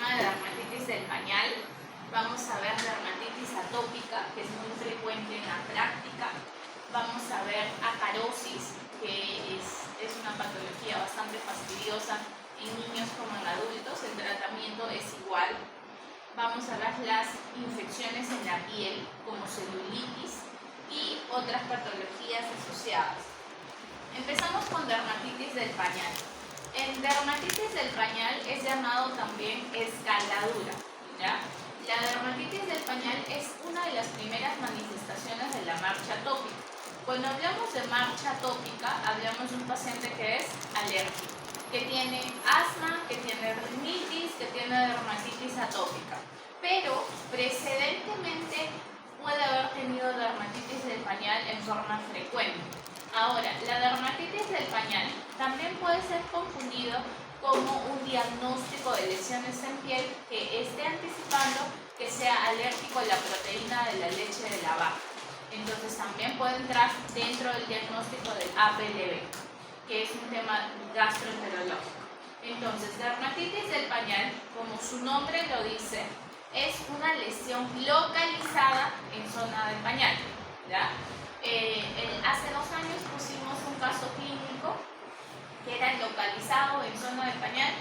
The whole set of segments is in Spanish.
tema de dermatitis del pañal. Vamos a ver dermatitis atópica, que es muy frecuente en la práctica. Vamos a ver acarosis, que es una patología bastante fastidiosa en niños como en adultos. El tratamiento es igual. Vamos a ver las infecciones en la piel, como celulitis y otras patologías asociadas. Empezamos con dermatitis del pañal. En dermatitis del pañal es llamado también escaladura, ¿ya? La dermatitis del pañal es una de las primeras manifestaciones de la marcha atópica. Cuando hablamos de marcha atópica, hablamos de un paciente que es alérgico, que tiene asma, que tiene rinitis, que tiene dermatitis atópica. Pero precedentemente puede haber tenido dermatitis del pañal en forma frecuente. Ahora, la dermatitis del pañal también puede ser confundido como un diagnóstico de lesiones en piel que esté anticipando que sea alérgico a la proteína de la leche de la vaca. Entonces también puede entrar dentro del diagnóstico del APLB, que es un tema gastroenterológico. Entonces, dermatitis del pañal, como su nombre lo dice, es una lesión localizada en zona del pañal, ¿ya? Hace 2 años pusimos un caso clínico que era localizado en zona del pañal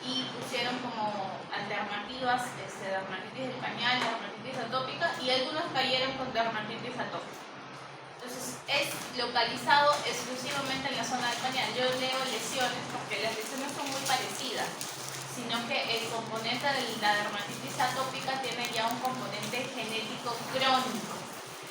y pusieron como alternativas dermatitis del pañal, dermatitis atópica, y algunos cayeron con dermatitis atópica. Entonces es localizado exclusivamente en la zona del pañal. Yo leo lesiones porque las lesiones son muy parecidas, sino que el componente de la dermatitis atópica tiene ya un componente genético crónico.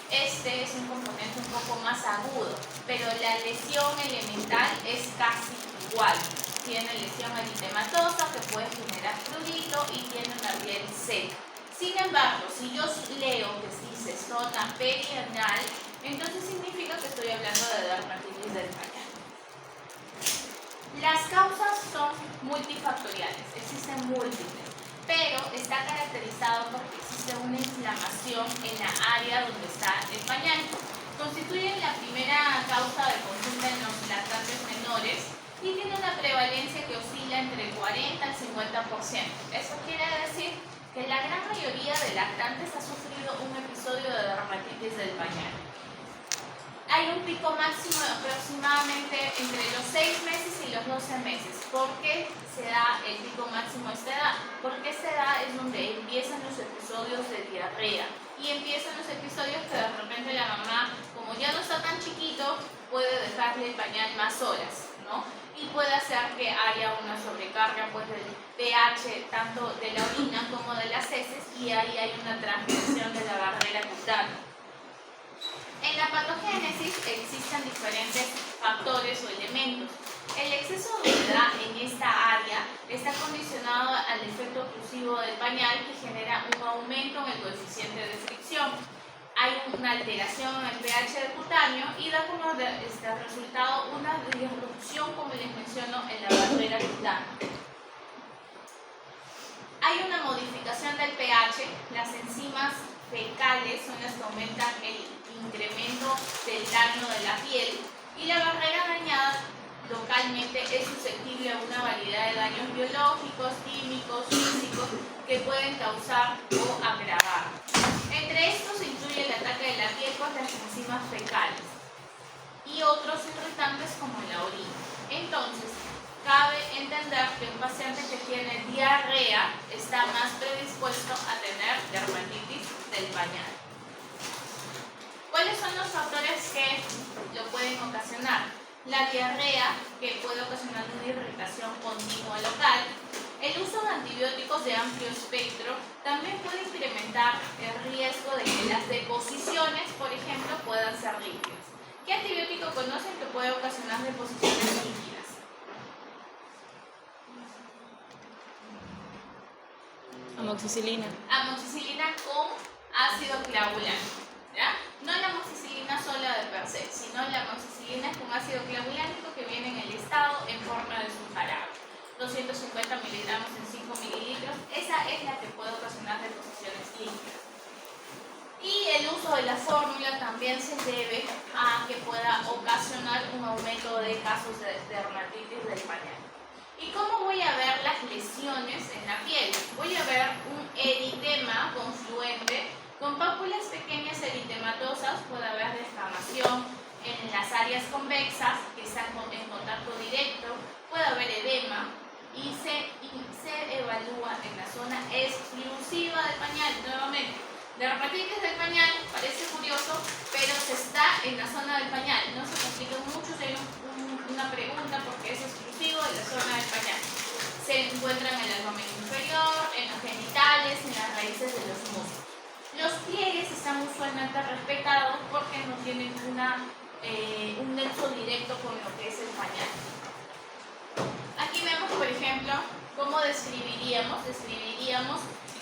Este es un componente un poco más agudo, pero la lesión elemental es casi igual. Tiene lesión eritematosa que puede generar prurito y tiene una piel seca. Sin embargo, si yo leo que dice zona perianal, entonces significa que estoy hablando de dermatitis del pañal. Las causas son multifactoriales, existen múltiples, pero está caracterizado porque existe una inflamación en la área donde está el pañal. Constituyen la primera causa de consulta en los lactantes menores y tiene una prevalencia que oscila entre el 40 al 50%. Eso quiere decir que la gran mayoría de lactantes ha sufrido un episodio de dermatitis del pañal. Hay un pico máximo de aproximadamente entre los 6 meses y los 12 meses. ¿Por qué se da el pico máximo a esta edad? Porque esta edad es donde empiezan los episodios de diarrea y empiezan los episodios que de repente la mamá, como ya no está tan chiquito, puede dejarle el pañal más horas, ¿no? Y puede hacer que haya una sobrecarga pues, del pH tanto de la orina como de las heces, y ahí hay una transgresión de la barrera cutánea. En la patogénesis existen diferentes factores o elementos. El exceso de humedad en esta área está condicionado al efecto oclusivo del pañal, que genera un aumento en el coeficiente de fricción. Hay una alteración en el pH del cutáneo y da como resultado una disrupción, como les menciono, en la barrera cutánea. Hay una modificación del pH, las enzimas fecales son las que aumentan el incremento del daño de la piel, y la barrera dañada localmente es susceptible a una variedad de daños biológicos, químicos, físicos que pueden causar o agravar. Entre estos se incluye el ataque de la piel con las enzimas fecales y otros irritantes como la orina. Entonces, cabe entender que un paciente que tiene diarrea está más predispuesto a tener dermatitis del pañal. ¿Cuáles son los factores que lo pueden ocasionar? La diarrea, que puede ocasionar una irritación continua local. El uso de antibióticos de amplio espectro también puede incrementar el riesgo de que las deposiciones, por ejemplo, puedan ser líquidas. ¿Qué antibiótico conocen que puede ocasionar deposiciones líquidas? Amoxicilina. Amoxicilina con ácido clavulánico, ¿ya? No la amoxicilina sola de per se, sino la amoxicilina con ácido clavulánico que viene en el estado en forma de su jarabe. 250 miligramos en 5 mililitros, esa es la que puede ocasionar deposiciones líquidas. Y el uso de la fórmula también se debe a que pueda ocasionar un aumento de casos de dermatitis del pañal. ¿Y cómo voy a ver las lesiones en la piel? Voy a ver un eritema confluente con pápulas pequeñas eritematosas, puede haber descamación en las áreas convexas que están en contacto directo, puede haber edema y se evalúa en la zona exclusiva del pañal. Nuevamente, dermatitis del pañal, parece curioso, pero se está en la zona del pañal. No se complica mucho si hay una pregunta porque es exclusivo de la zona del pañal. Se encuentra en el abdomen inferior, en los genitales, en las raíces de los muslos. Los pliegues están usualmente respetados porque no tienen un nexo directo con lo que es el pañal. Aquí vemos, por ejemplo, cómo describiríamos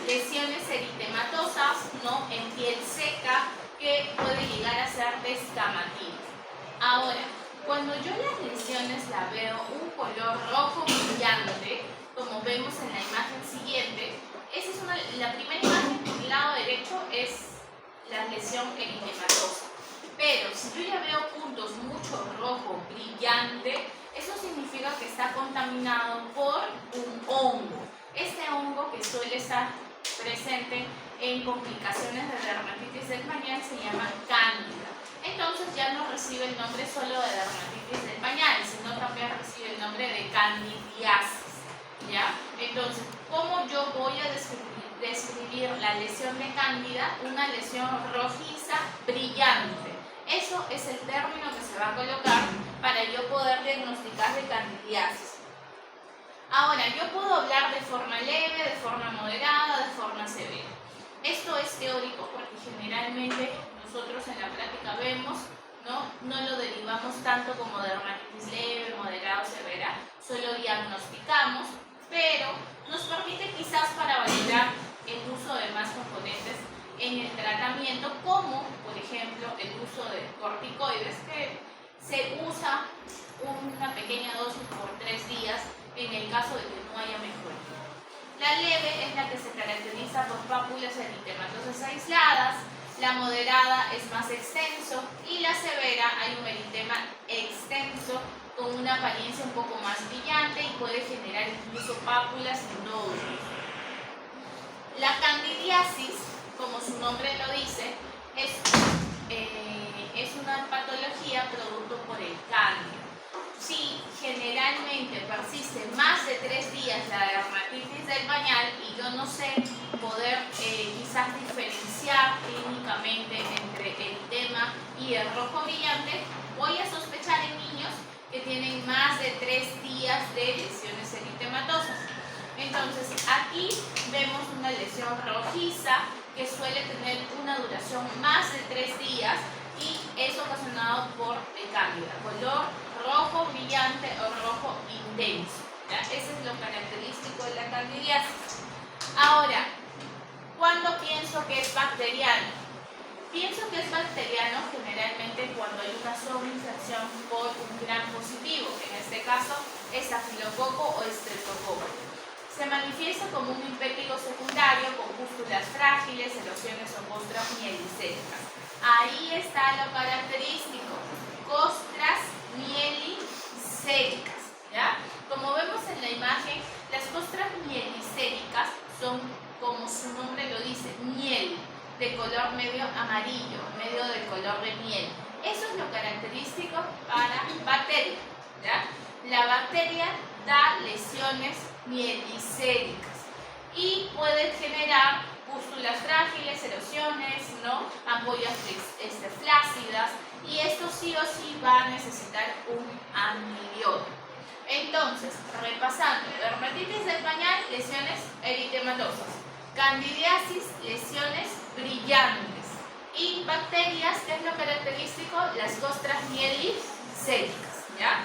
lesiones eritematosas, ¿no?, en piel seca que puede llegar a ser descamativas. Ahora, cuando yo las lesiones la veo un color rojo brillante, como vemos en la imagen siguiente, esa es la primera imagen del lado derecho es la lesión eritematosa. Pero si yo ya veo puntos mucho rojo brillante, eso significa que está contaminado por un hongo. Este hongo, que suele estar presente en complicaciones de dermatitis del pañal, se llama cándida. Entonces ya no recibe el nombre solo de dermatitis del pañal, sino también recibe el nombre de candidiasis, ¿ya? Entonces, ¿cómo yo voy a describir la lesión de cándida? Una lesión rojiza brillante. Eso es el término que se va a colocar para yo poder diagnosticar de candidiasis. Ahora, yo puedo hablar de forma leve, de forma moderada, de forma severa. Esto es teórico porque generalmente nosotros en la práctica vemos, no lo derivamos tanto como dermatitis leve, moderada o severa, solo diagnosticamos, pero nos permite quizás para validar el uso de más componentes en el tratamiento, como por ejemplo el uso de corticoides, que se usa una pequeña dosis por 3 días en el caso de que no haya mejoría. La leve es la que se caracteriza por pápulas eritematosas aisladas, la moderada es más extenso y la severa hay un eritema extenso con una apariencia un poco más brillante y puede generar incluso pápulas y nódulos. La candidiasis, como su nombre lo dice, es una patología producto por el cándida. Si generalmente persiste más de 3 días la dermatitis del pañal y yo no sé poder quizás diferenciar clínicamente entre el eritema y el rojo brillante, voy a sospechar en niños que tienen más de 3 días de lesiones eritematosas. Entonces aquí vemos una lesión rojiza que suele tener una duración más de 3 días y es ocasionado por el cándida, color rojo brillante o rojo intenso, ¿ya? Ese es lo característico de la candidiasis. Ahora, ¿cuándo pienso que es bacteriano? Pienso que es bacteriano generalmente cuando hay una sobreinfección por un gram positivo, en este caso estafilococo o estreptococo. Se manifiesta como un infético secundario con pústulas frágiles, erosiones o costras mielicéticas. Ahí está lo característico, costras mielicéticas, ¿ya? Como vemos en la imagen, las costras mielicéticas son, como su nombre lo dice, miel, de color medio amarillo, medio de color de miel. Eso es lo característico para bacterias, ¿ya? La bacteria da lesiones mielicéticas y puede generar pústulas frágiles, erosiones, ampollas flácidas, y esto sí o sí va a necesitar un antibiótico. Entonces, repasando, dermatitis del pañal, lesiones eritematosas, candidiasis, lesiones brillantes, y bacterias, ¿qué es lo característico? Las costras mielicéticas, ¿ya?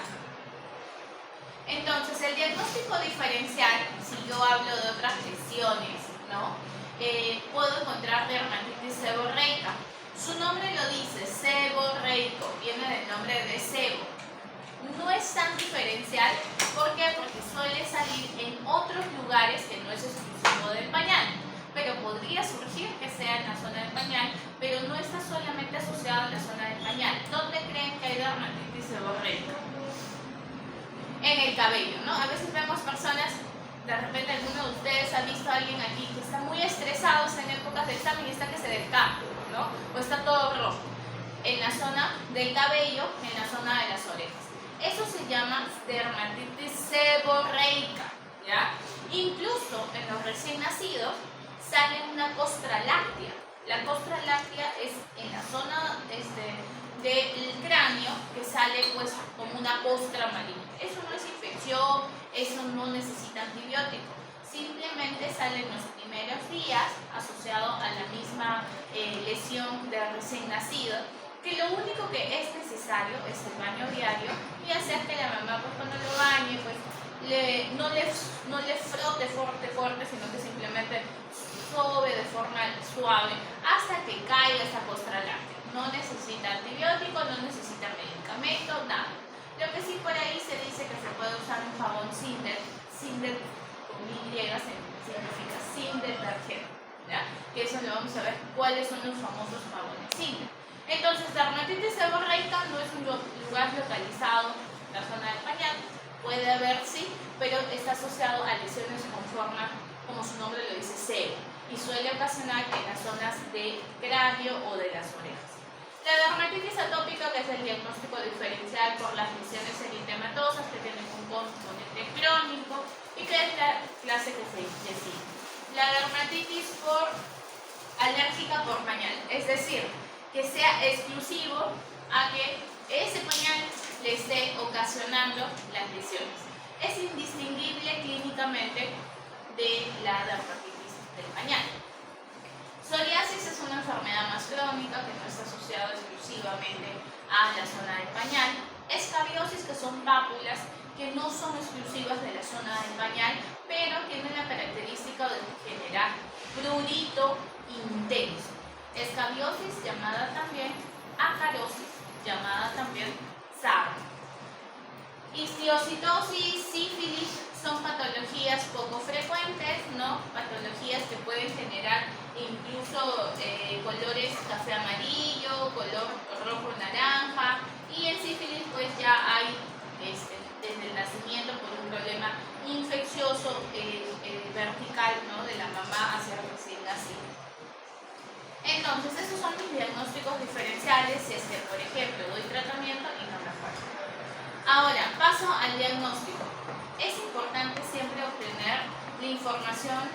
Entonces, el diagnóstico diferencial, si yo hablo de otras lesiones, puedo encontrar dermatitis seborreica. Su nombre lo dice, seborreico, viene del nombre de sebo. No es tan diferencial, ¿por qué? Porque suele salir en otros lugares que no es exclusivo del pañal, pero podría surgir que sea en la zona del pañal, pero no está solamente asociado a la zona del pañal. ¿Dónde creen que hay dermatitis seborreica? en el cabello, ¿no? A veces vemos personas, de repente alguno de ustedes ha visto a alguien aquí que está muy estresado en épocas de examen y está que se descapa, ¿no? O está todo rojo. En la zona del cabello, en la zona de las orejas. Eso se llama dermatitis seborreica, ¿ya? Incluso en los recién nacidos sale una costra láctea. La costra láctea es en la zona del cráneo que sale pues como una costra maligna. Eso no es infección, eso no necesita antibiótico. Simplemente sale en los primeros días asociado a la misma lesión del recién nacido, que lo único que es necesario es el baño diario y hacer que la mamá pues cuando lo bañe pues no le frote fuerte, sino que simplemente sobe de forma suave hasta que caiga esa costra láctea. No necesita antibiótico, no necesita medicamento, nada. Lo que sí por ahí se dice que se puede usar un jabón Cinder con Y significa sin detergente, ¿ya? Que eso lo vamos a ver cuáles son los famosos jabones Cinder. Entonces, dermatitis seborreica no es un lugar localizado en la zona del pañal, puede haber sí, pero está asociado a lesiones con forma, como su nombre lo dice, sebo, y suele ocasionar en las zonas de cráneo o de las orejas. La dermatitis atópica, que es el diagnóstico diferencial por las lesiones eritematosas que tienen un componente crónico y que es la clase que se decide. La dermatitis alérgica por pañal, es decir, que sea exclusivo a que ese pañal le esté ocasionando las lesiones. Es indistinguible clínicamente de la dermatitis del pañal. Psoriasis es una enfermedad más crónica que no está asociada exclusivamente a la zona del pañal. Escabiosis, que son pápulas que no son exclusivas de la zona del pañal, pero tienen la característica de generar prurito intenso. Escabiosis, llamada también acarosis, llamada también sarna. Histiocytosis, sífilis son patologías poco frecuentes, ¿no? Patologías que pueden generar incluso colores café amarillo, color rojo naranja, y en sífilis pues ya hay desde el nacimiento por un problema infeccioso vertical, ¿no? De la mamá hacia el recién nacido. Entonces, esos son mis diagnósticos diferenciales si es que, por ejemplo, doy tratamiento y no mejora. Ahora, paso al diagnóstico. Es importante siempre obtener la información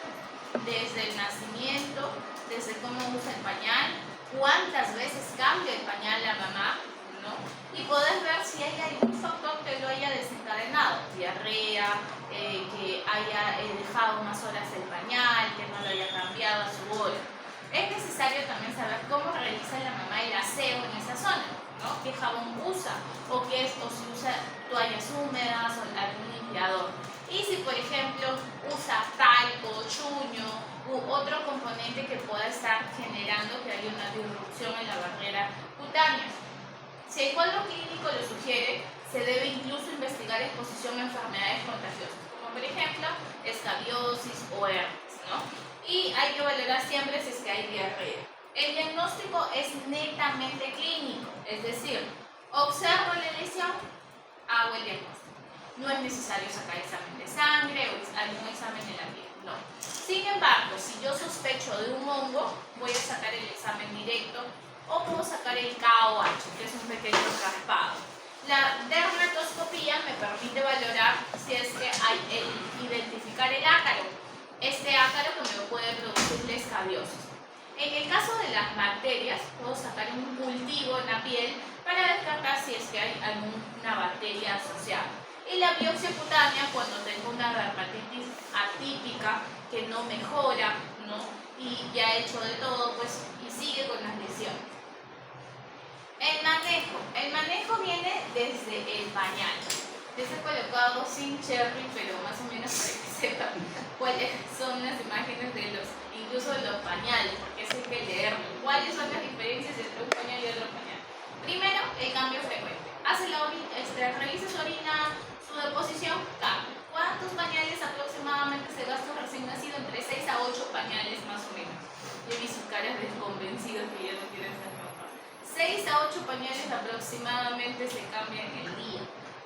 desde el nacimiento, desde cómo usa el pañal, cuántas veces cambia el pañal la mamá, ¿no? Y poder ver si hay algún factor que lo haya desencadenado, diarrea, que haya dejado más horas el pañal, que no lo haya cambiado a su hora. Es necesario también saber cómo realiza la mamá el aseo en esa zona, ¿no? ¿Qué jabón usa? O si usa toallas húmedas o algún limpiador. Y si, por ejemplo, usa talco, chuño u otro componente que pueda estar generando que haya una disrupción en la barrera cutánea. Si el cuadro clínico lo sugiere, se debe incluso investigar exposición a enfermedades contagiosas, como por ejemplo escabiosis o herpes, ¿no? Y hay que valorar siempre si es que hay diarrea. El diagnóstico es netamente clínico, es decir, observo la lesión, hago el diagnóstico. No es necesario sacar examen de sangre o algún examen de la piel, no. Sin embargo, si yo sospecho de un hongo, voy a sacar el examen directo o puedo sacar el KOH, que es un pequeño raspado. La dermatoscopía me permite valorar si es que hay identificar el ácaro. Este ácaro que me puede producir la escabiosis. En el caso de las bacterias, puedo sacar un cultivo en la piel para descartar si es que hay alguna bacteria asociada. Y la biopsia cutánea, cuando tengo una dermatitis atípica que no mejora, ¿no? Y ya he hecho de todo, pues, y sigue con las lesiones. El manejo viene desde el pañal. Les he colocado sin cherry, pero más o menos para que sepan cuáles son las imágenes de incluso de los pañales, porque eso hay que leerlo. ¿Cuáles son las diferencias entre un pañal y otro pañal? Primero, el cambio frecuente. Revisa su orina, su deposición, cambia. ¿Cuántos pañales aproximadamente se gasta un recién nacido? Entre 6 a 8 pañales más o menos. Yo vi sus caras desconvencidos que ya no quieren ser mamás. 6 a 8 pañales aproximadamente se cambian en el día.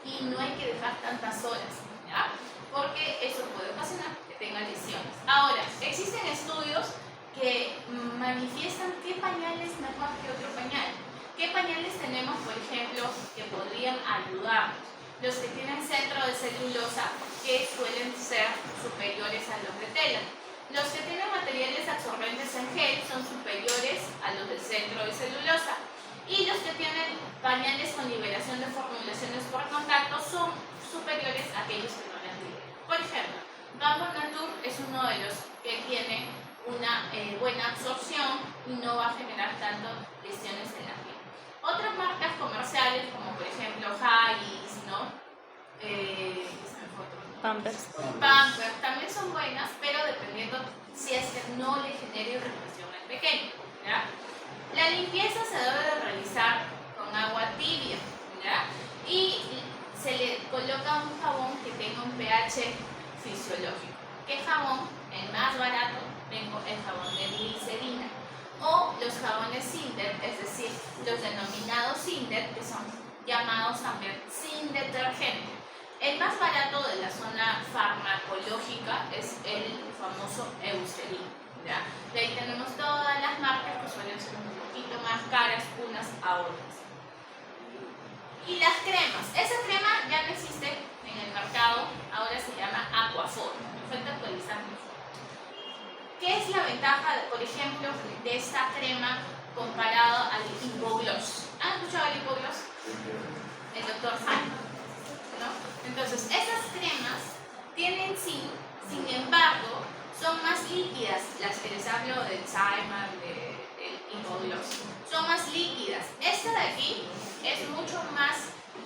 y no hay que dejar tantas horas, ¿ya? Porque eso puede ocasionar que tenga lesiones. Ahora, existen estudios que manifiestan qué pañal es mejor que otro pañal. ¿Qué pañales tenemos, por ejemplo, que podrían ayudarnos? Los que tienen centro de celulosa, que suelen ser superiores a los de tela. Los que tienen materiales absorbentes en gel son superiores a los del centro de celulosa. Y los que tienen pañales con liberación de formulaciones por contacto son superiores a aquellos que no las liberan. Por ejemplo, Bamboo Nature es uno de los que tiene una buena absorción y no va a generar tanto lesiones en la piel. Otras marcas comerciales, como por ejemplo Huggies, ¿no? Pampers. Pampers, también son buenas, pero dependiendo si es que no le genere irritación al pequeño, ¿ya? La limpieza se debe de realizar con agua tibia, ¿ya? Y se le coloca un jabón que tenga un pH fisiológico. ¿Qué jabón? El más barato, tengo el jabón de glicerina. O los jabones Cinder, es decir, los denominados Cinder, que son llamados también sin detergente. El más barato de la zona farmacológica es el famoso Eucerin, ¿ya? De ahí tenemos todas las marcas que suelen ser un poquito más caras unas a otras. Y las cremas. Esa crema ya no existe en el mercado, ahora se llama Aquaphor. Me falta actualizar mejor. ¿Qué es la ventaja, por ejemplo, de esta crema comparado al Hipogloss? ¿Han escuchado el Hipogloss? El Dr. Han, ¿no? Entonces, esas cremas tienen zinc, sin embargo, son más líquidas. Las que les hablo del Cyman, del Hipogloss, son más líquidas. Esta de aquí es mucho más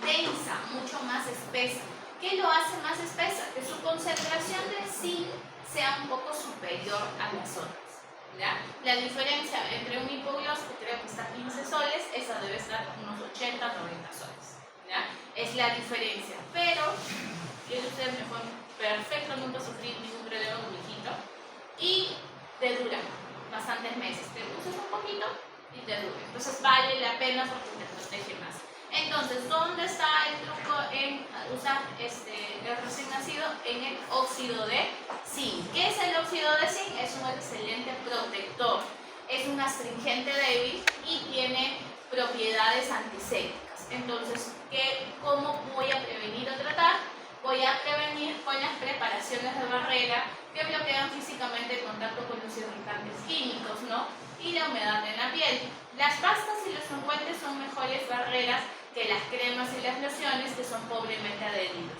densa, mucho más espesa. ¿Qué lo hace más espesa? Que su concentración de zinc sea un poco superior a las otras, ¿ya? La diferencia entre un Hipogloss, que creo que está a 15 soles, esa debe estar unos 80, 90 soles, ¿ya? Es la diferencia, pero yo de ustedes mejor, perfecto, nunca sufrí ningún problema con mi hijito y te dura bastantes meses, te usas un poquito y te dura, entonces vale la pena porque te protege más. Entonces, ¿dónde está el truco en usar el recién nacido? En el óxido de zinc. ¿Qué es el óxido de zinc? Es un excelente protector, es un astringente débil y tiene propiedades antisépticas. Entonces, ¿cómo voy a prevenir o tratar? Voy a prevenir con las preparaciones de barrera que bloquean físicamente el contacto con los irritantes químicos, ¿no? Y la humedad en la piel. Las pastas y los ungüentos son mejores barreras que las cremas y las lociones, que son pobremente adheridos.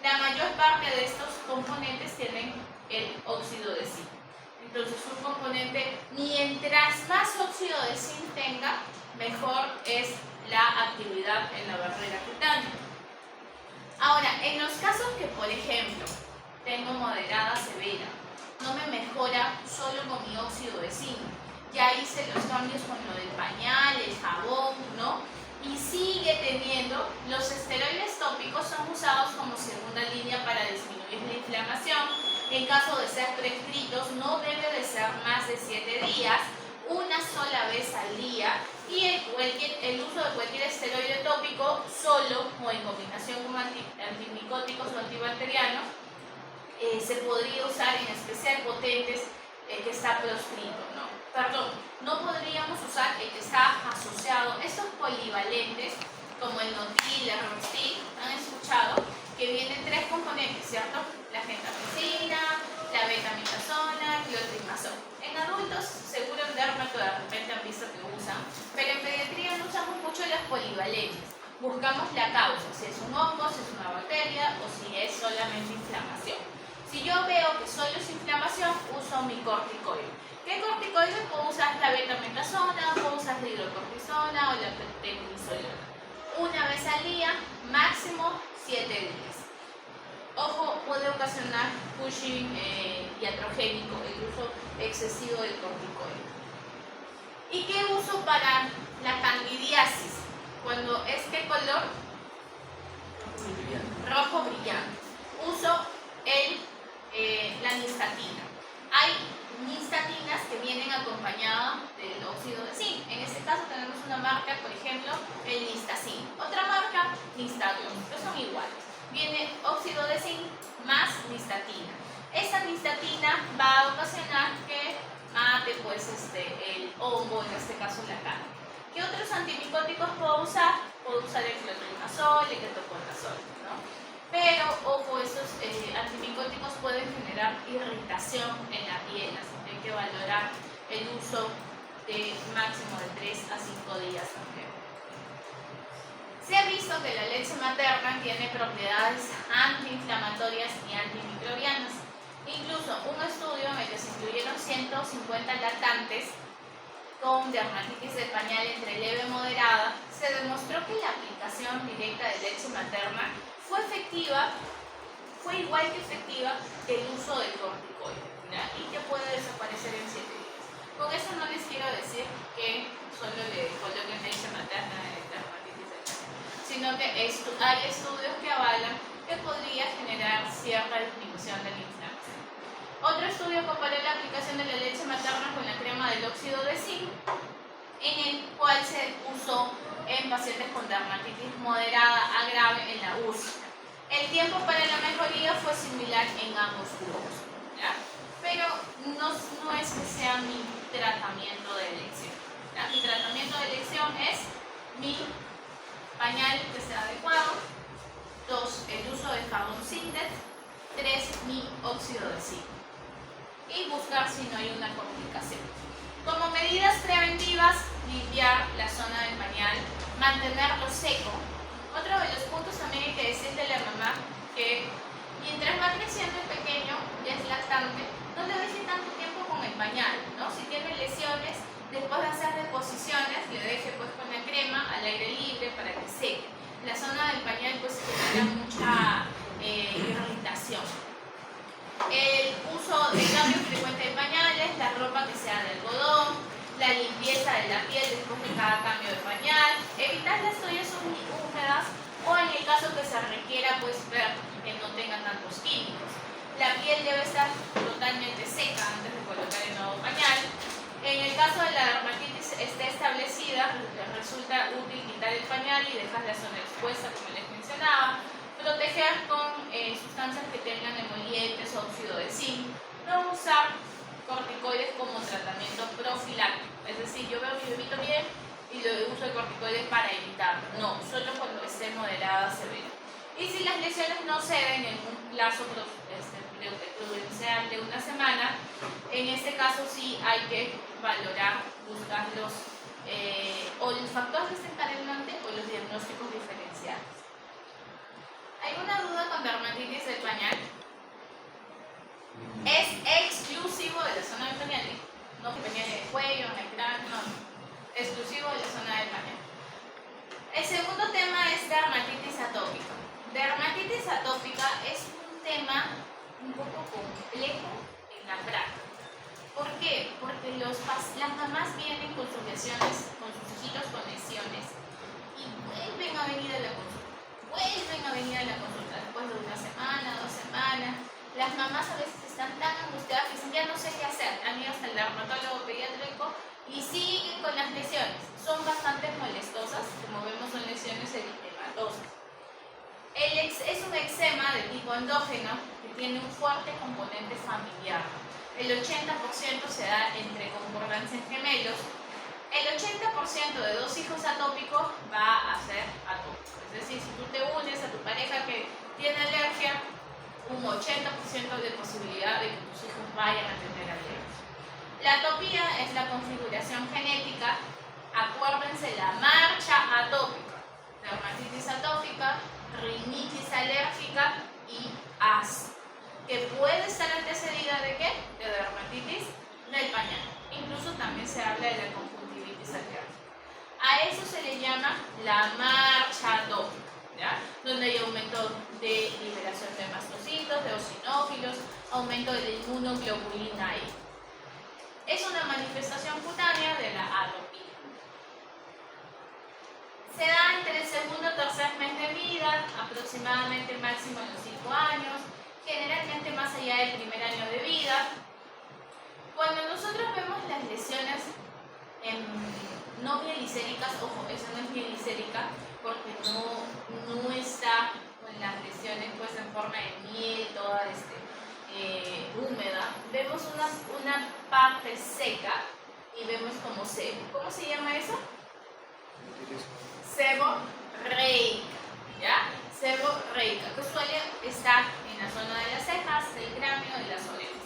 La mayor parte de estos componentes tienen el óxido de zinc. Entonces, un componente, mientras más óxido de zinc tenga, mejor es la actividad en la barrera cutánea. Ahora, en los casos que, por ejemplo, tengo moderada severa, no me mejora solo con mi óxido de zinc. Ya hice los cambios con lo del pañal, el jabón, ¿no? Y sigue teniendo, los esteroides tópicos son usados como segunda línea para disminuir la inflamación. En caso de ser prescritos, no debe de ser más de 7 días, una sola vez al día, y el uso de cualquier esteroide tópico solo o en combinación con antimicóticos o antibacterianos se podría usar, en especial potentes, el que está proscrito, ¿no? Perdón, no podríamos usar el que está asociado, estos polivalentes como el Notil, el Rostil, han escuchado que vienen 3 componentes, ¿cierto? La gentamicina, la betamidazona, clotrimazol. En adultos, seguro en dermato de repente han visto que usan, pero en pediatría no usamos mucho las polivalentes. Buscamos la causa, si es un hongo, si es una bacteria o si es solamente inflamación. Si yo veo que solo es inflamación, uso mi corticoide. ¿Qué corticoide? Puedo usar la betamidazona, puedo usar la hidrocortisona o la prednisolona. Una vez al día, máximo 7 días. Ojo, puede ocasionar Cushing iatrogénico, el uso excesivo del corticoide. ¿Y qué uso para la candidiasis? Cuando es ¿qué color? Rojo brillante. Uso la nistatina. Hay nistatinas que vienen acompañadas del óxido de zinc. En este caso tenemos una marca, por ejemplo, el Nistazin. Otra marca, Nistagloss, que son iguales. Viene óxido de zinc más nistatina. Esta nistatina va a ocasionar que mate pues, el hongo, en este caso la carne. ¿Qué otros antimicóticos puedo usar? Puedo usar el clotrimazol, el ketoconazol, ¿no? Pero, ojo, estos antimicóticos pueden generar irritación en la piel, así que hay que valorar el uso de máximo de 3 a 5 días también. Se ha visto que la leche materna tiene propiedades antiinflamatorias y antimicrobianas. Incluso un estudio en el que se incluyeron 150 lactantes con dermatitis del pañal entre leve y moderada, se demostró que la aplicación directa de leche materna fue igual que efectiva que el uso del corticoide, ¿ya? Y que puede desaparecer en 7 días. Con eso no les quiero decir que solo le coloquen leche materna en dermatitis del pañal, sino que hay estudios que avalan que podría generar cierta disminución de la inflamación. Otro estudio comparó la aplicación de la leche materna con la crema del óxido de zinc, en el cual se usó en pacientes con dermatitis moderada a grave en la UCI. El tiempo para la mejoría fue similar en ambos grupos, ¿ya? Pero no es que sea mi tratamiento de elección, ¿ya? Mi tratamiento de elección es mi pañal que sea adecuado, 2, el uso de jabón Sindet, 3, mi óxido de zinc, y buscar si no hay una complicación. Como medidas preventivas, limpiar la zona del pañal, mantenerlo seco. Otro de los puntos también hay que decirle a la mamá que mientras va creciendo el pequeño, ya es lactante, no le deje tanto tiempo con el pañal, ¿no? Si tiene lesiones, después de hacer deposiciones, le deje pues con la crema al aire libre para que seque. La zona del pañal pues genera mucha irritación. El uso de cambio frecuente de pañales, la ropa que sea de algodón, la limpieza de la piel después de cada cambio de pañal, evitar las toallas húmedas o en el caso que se requiera pues ver que no tengan tantos químicos. La piel debe estar totalmente seca antes de colocar el nuevo pañal. En el caso de la dermatitis esté establecida, resulta útil quitar el pañal y dejar la zona expuesta como les mencionaba. Proteger con sustancias que tengan emolientes o óxido de zinc. No usar corticoides como tratamiento profiláctico. Es decir, yo veo a mi bebito bien y le uso el corticoide para evitarlo. No, solo cuando esté moderada severa. Y si las lesiones no ceden en un plazo prudencial de una semana, en este caso sí hay que valorar, buscar o los factores desencadenantes o los diagnósticos diferenciales. ¿Alguna duda con dermatitis del pañal? Es exclusivo de la zona del pañal, no pañal del cuello, en el cráneo, no, exclusivo de la zona del pañal. El segundo tema es dermatitis atópica. Dermatitis atópica es un tema un poco complejo en la práctica. ¿Por qué? Porque las mamás vienen con sus lesiones, con sus hijitos con lesiones y vuelven a venir a la consulta. Después de una semana, 2 semanas. Las mamás a veces están tan angustiadas que dicen, ya no sé qué hacer. Han ido hasta el dermatólogo pediátrico y siguen con las lesiones. Son bastante molestosas, como vemos son lesiones eritematosas. Es un eczema de tipo endógeno que tiene un fuerte componente familiar. El 80% se da entre concordancia en gemelos. El 80% de 2 hijos atópicos va a ser atópico. Es decir, si tú te unes a tu pareja que tiene alergia, un 80% de posibilidad de que tus hijos vayan a tener alergia. La atopía es la configuración genética, acuérdense, la marcha atópica, dermatitis atópica, rinitis alérgica y asma, que puede estar antecedida ¿de qué? De dermatitis del pañal. Incluso también se habla de la conjuntivitis alérgica. A eso se le llama la marcha atópica, ¿ya? Donde hay aumento de liberación de mastocitos, de eosinófilos, aumento de la inmunoglobulina E. Es una manifestación cutánea de la atopía. Se da entre el segundo o tercer mes de vida, aproximadamente máximo en los 5 años, generalmente más allá del primer año de vida. Cuando nosotros vemos las lesiones no mielicéricas, ojo, eso no es mielicérica porque no está con las lesiones pues en forma de miel, toda húmeda. Vemos una parte seca y vemos como sebo. ¿Cómo se llama eso? Seborreica, ¿ya? Seborreica, que suele estar en la zona de las cejas, del cráneo y las orejas.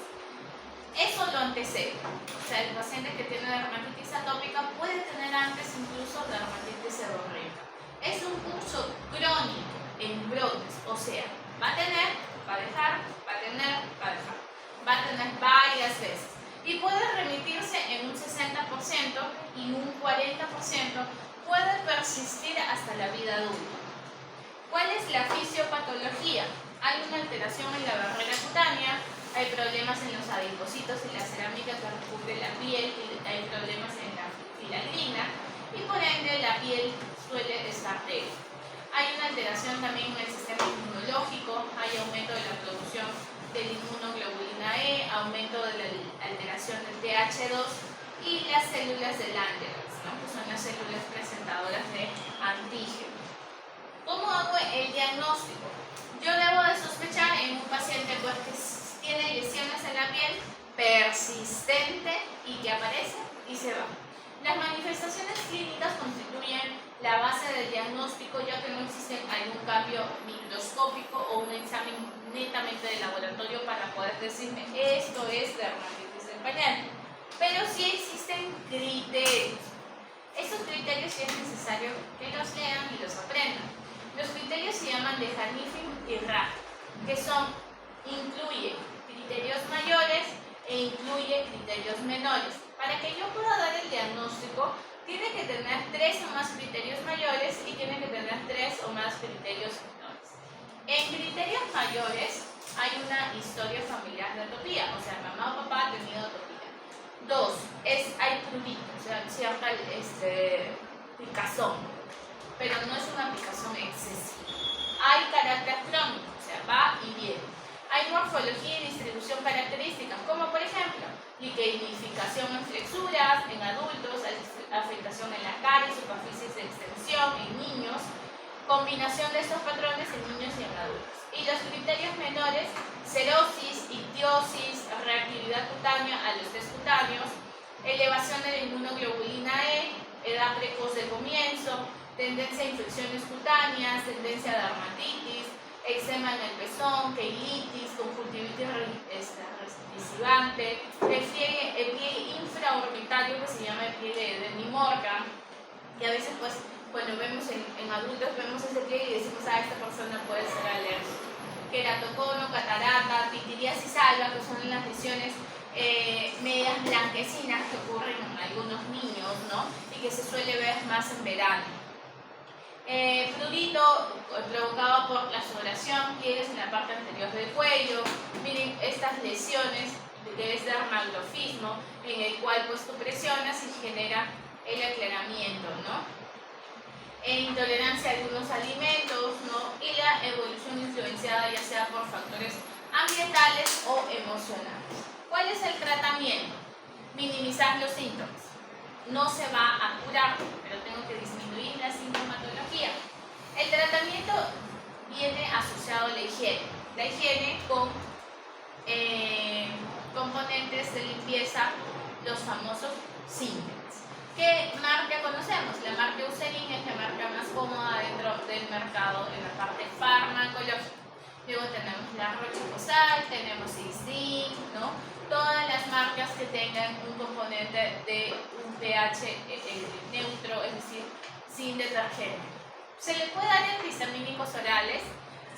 Eso lo antecede. O sea, el paciente que tiene dermatitis atópica puede tener antes incluso dermatitis seborreica. Es un curso crónico en brotes, o sea, va a tener, va a dejar, va a tener, va a dejar. Va a tener varias veces. Y puede remitirse en un 60% y un 40% puede persistir hasta la vida adulta. ¿Cuál es la fisiopatología? Hay una alteración en la barrera cutánea, hay problemas en los adipocitos y la cerámica que recubre la piel, hay problemas en la filagrina y por ende la piel suele estar débil. Hay una alteración también en el sistema inmunológico, hay aumento de la producción de la inmunoglobulina E, aumento de la alteración del TH2 y las células de Langerhans, ¿no? Que son las células presentadoras de antígeno. ¿Cómo hago el diagnóstico? Yo debo de sospechar en un paciente pues, que tiene lesiones en la piel persistente y que aparece y se va. Las manifestaciones clínicas constituyen la base del diagnóstico ya que no existe algún cambio microscópico o un examen netamente de laboratorio para poder decirme esto es dermatitis del pañal. Pero sí existen criterios. Esos criterios sí es necesario que los lean y los aprendan. Los criterios se llaman de Hanifin y Raj, que incluye criterios mayores e incluye criterios menores. Para que yo pueda dar el diagnóstico, tiene que tener 3 o más criterios mayores y tiene que tener 3 o más criterios menores. En criterios mayores hay una historia familiar de atopía, o sea, mamá o papá ha tenido atopía. 2, hay prurito, o sea, cierta picazón, pero no es una picazón excesiva. Hay carácter crónico, o sea, va y viene. Hay morfología y distribución características, como por ejemplo, liqueidificación en flexuras, en adultos, afectación en la cara y superficies de extensión en niños, combinación de estos patrones en niños y en adultos. Y los criterios menores, cerosis, ictiosis, reactividad cutánea a los test cutáneos, elevación de la inmunoglobulina E, edad precoz de comienzo, tendencia a infecciones cutáneas, tendencia a dermatitis, eczema en el pezón, queilitis, conjuntivitis recidivante, el pliegue infraorbitario que se llama el pliegue de Denny-Morgan, que a veces pues cuando vemos en adultos vemos ese pliegue y decimos esta persona puede ser alérgica. Queratocono, catarata, pitiriasis alba, que son las lesiones medias blanquecinas que ocurren en algunos niños, ¿no? Y que se suele ver más en verano. Prurito provocado por la sudoración, pliegues en la parte anterior del cuello. Miren estas lesiones que es dermaglofismo, en el cual pues tú presionas y genera el aclaramiento, ¿no? Intolerancia a algunos alimentos, ¿no? Y la evolución influenciada ya sea por factores ambientales o emocionales. ¿Cuál es el tratamiento? Minimizar los síntomas. No se va a curar, pero tengo que disminuir la sintomatología. El tratamiento viene asociado a la higiene. La higiene con componentes de limpieza, los famosos Simplex. ¿Qué marca conocemos? La marca Eucerin es la marca más cómoda dentro del mercado en la parte farmacológica. Luego tenemos la Roche-Posay, tenemos Isdin, ¿no? Todas las marcas que tengan un componente de un pH neutro, es decir, sin detergente. Se le puede dar antihistamínicos orales,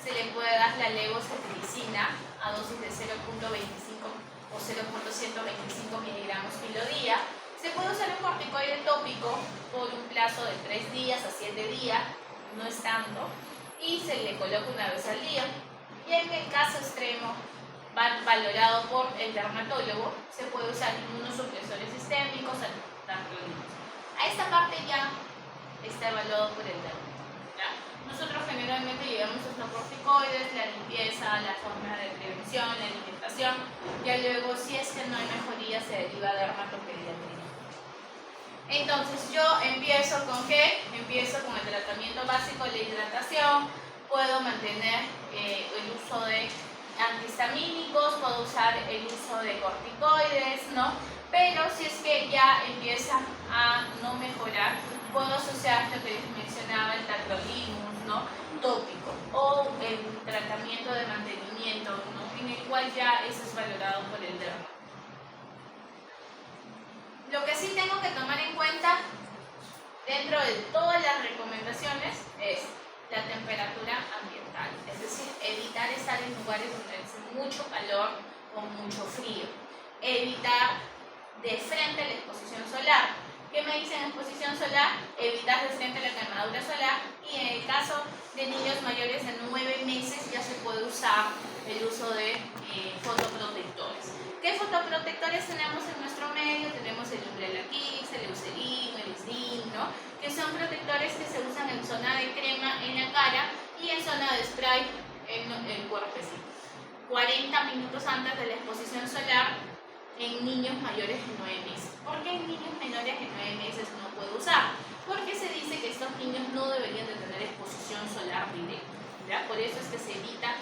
se le puede dar la levocetricina a dosis de 0.25 o 0.125 miligramos kilo día. Se puede usar un corticoide tópico por un plazo de 3 días a 7 días, no es tanto, y se le coloca una vez al día. Y en el caso extremo, valorado por el dermatólogo, se puede usar inmunosupresores sistémicos, antitartolinos. A esta parte ya está evaluado por el dermatólogo. Nosotros generalmente llevamos estos corticoides, la limpieza, la forma de prevención, la alimentación, y luego si es que no hay mejoría se deriva a dermatopediatría. Entonces yo empiezo con ¿qué? Empiezo con el tratamiento básico de la hidratación, puedo mantener el uso de antihistamínicos, puedo usar el uso de corticoides, ¿no? Pero si es que ya empieza a no mejorar, puedo asociar lo que les mencionaba, el tacrolimus, ¿no? Tópico, o el tratamiento de mantenimiento, ¿no? En el cual ya eso es valorado por el derma. Lo que sí tengo que tomar en cuenta dentro de todas las recomendaciones es la temperatura ambiental, es decir, evitar estar en lugares donde hace mucho calor o mucho frío, evitar de frente la exposición solar. ¿Qué me dicen exposición solar? Evitar de frente la quemadura solar, y en el caso de niños mayores de 9 meses ya se puede usar el uso de fotoprotectores. ¿Qué fotoprotectores tenemos en nuestro medio? Tenemos el Umbrella-Kix, el Eucerin, el Slim, ¿no? Que son protectores que se usan en zona de crema en la cara y en zona de spray en el cuerpecito. 40 minutos antes de la exposición solar en niños mayores de 9 meses. ¿Por qué en niños menores de 9 meses no puedo usar? Porque se dice que estos niños no deberían de tener exposición solar directa, ¿ya? Por eso es que se evita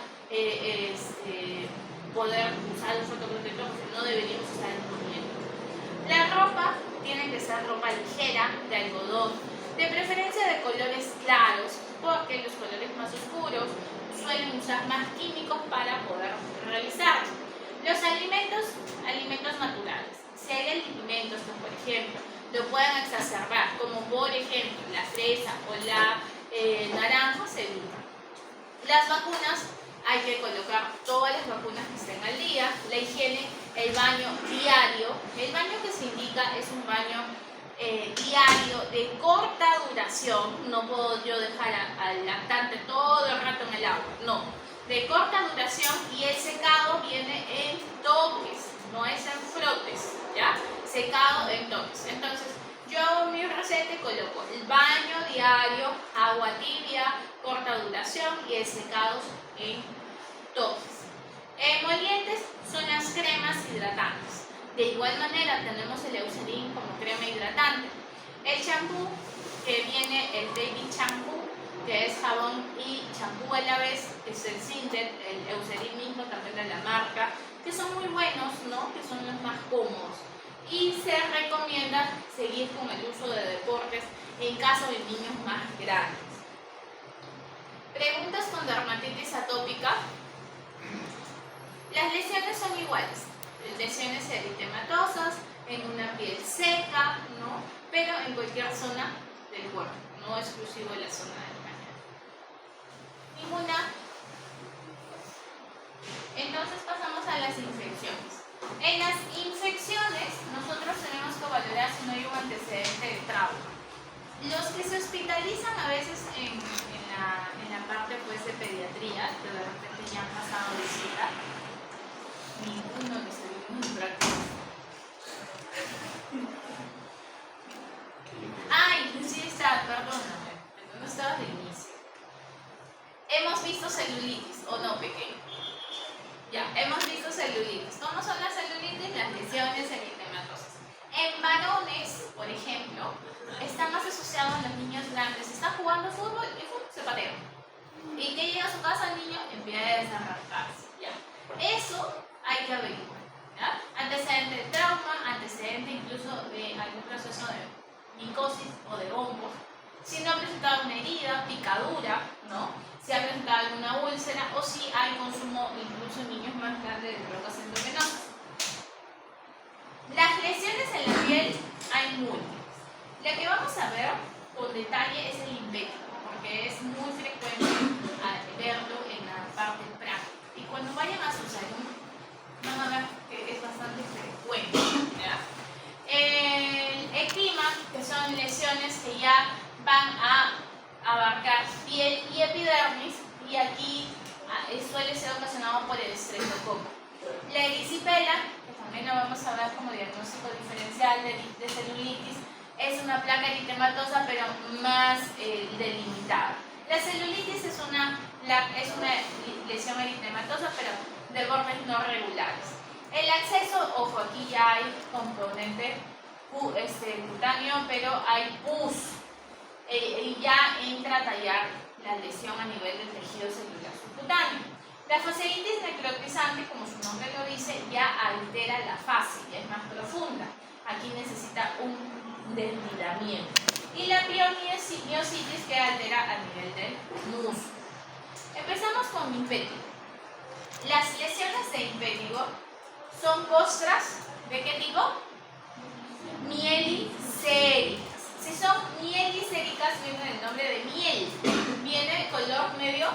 poder usar un fotoprotector, porque no deberíamos estar exponiendo. La ropa tiene que ser ropa ligera, de algodón, de preferencia de colores claros, porque los colores más oscuros suelen usar más químicos para poder realizarlo. Los alimentos naturales. Si hay alimentos que, por ejemplo, lo puedan exacerbar, como por ejemplo la fresa o la naranja, se evita. Las vacunas, hay que colocar todas las vacunas que estén al día. La higiene, el baño diario. El baño que se indica es un baño diario de corta duración. No puedo yo dejar al lactante todo el rato en el agua, no. De corta duración, y el secado viene en toques, no es en frotes, ¿ya? Secado en toques. Entonces, yo en mi receta coloco el baño diario, agua tibia, corta duración, y el secado en toques. Emolientes son las cremas hidratantes. De igual manera tenemos el Eucerin como crema hidratante. El champú, que viene el Baby Champú, que es jabón y champú a la vez, es el Sintet, el Eucerin mismo, también de la marca, que son muy buenos, ¿no? Que son los más cómodos. Y se recomienda seguir con el uso de deportes en caso de niños más grandes. Preguntas con dermatitis atópica. Las lesiones son iguales. Lesiones eritematosas, en una piel seca, ¿no? Pero en cualquier zona del cuerpo, no exclusivo de la zona del pañal. Ninguna. Entonces pasamos a las infecciones. En las infecciones nosotros tenemos que valorar si no hay un antecedente de trauma. Los que se hospitalizan a veces en la parte pues, de pediatría, que de repente ya han pasado de cita, ninguno que se vino en práctica. Ay, sí está, perdóname, pero no estaba de inicio. Hemos visto celulitis, ¿o no, pequeño? Ya, hemos visto celulitis. ¿Cómo son las celulitis? Las lesiones eritematosas. En varones, por ejemplo, está más asociado a los niños grandes. Están jugando fútbol y se patean. ¿Y que llega a su casa el niño? Empieza a desarrascarse. ¿Ya? Eso hay que averiguar. ¿Ya? Antecedente de trauma, antecedente incluso de algún proceso de micosis o de hongos. Si no ha presentado una herida, picadura, ¿no? Si ha presentado alguna úlcera, o si hay consumo incluso en niños más grandes de drogas endovenosas. Las lesiones en la piel hay múltiples. La que vamos a ver con detalle es el linfético, porque es muy frecuente verlo en la parte práctica. Y cuando vayan a su salón, van a ver que es bastante frecuente, ¿ya? El eczema, que son lesiones que ya van a abarcar piel y epidermis, y aquí suele ser ocasionado por el estreptococo. La erisipela, que también lo vamos a ver como diagnóstico diferencial de celulitis, es una placa eritematosa pero más delimitada. La celulitis es una lesión eritematosa pero de bordes no regulares. El acceso, ojo, aquí ya hay componente cutáneo, pero hay pus. Y ya entra a tallar la lesión a nivel del tejido celular subcutáneo. La fasciitis necrotizante, como su nombre lo dice, ya altera la fascia, ya es más profunda. Aquí necesita un desnidamiento. Y la piomyositis que altera a nivel del músculo. Empezamos con impétigo. Las lesiones de impétigo son costras, ¿de qué tipo? Mielicéricas. Si son mielicéricas, viene del nombre de miel. Viene de color medio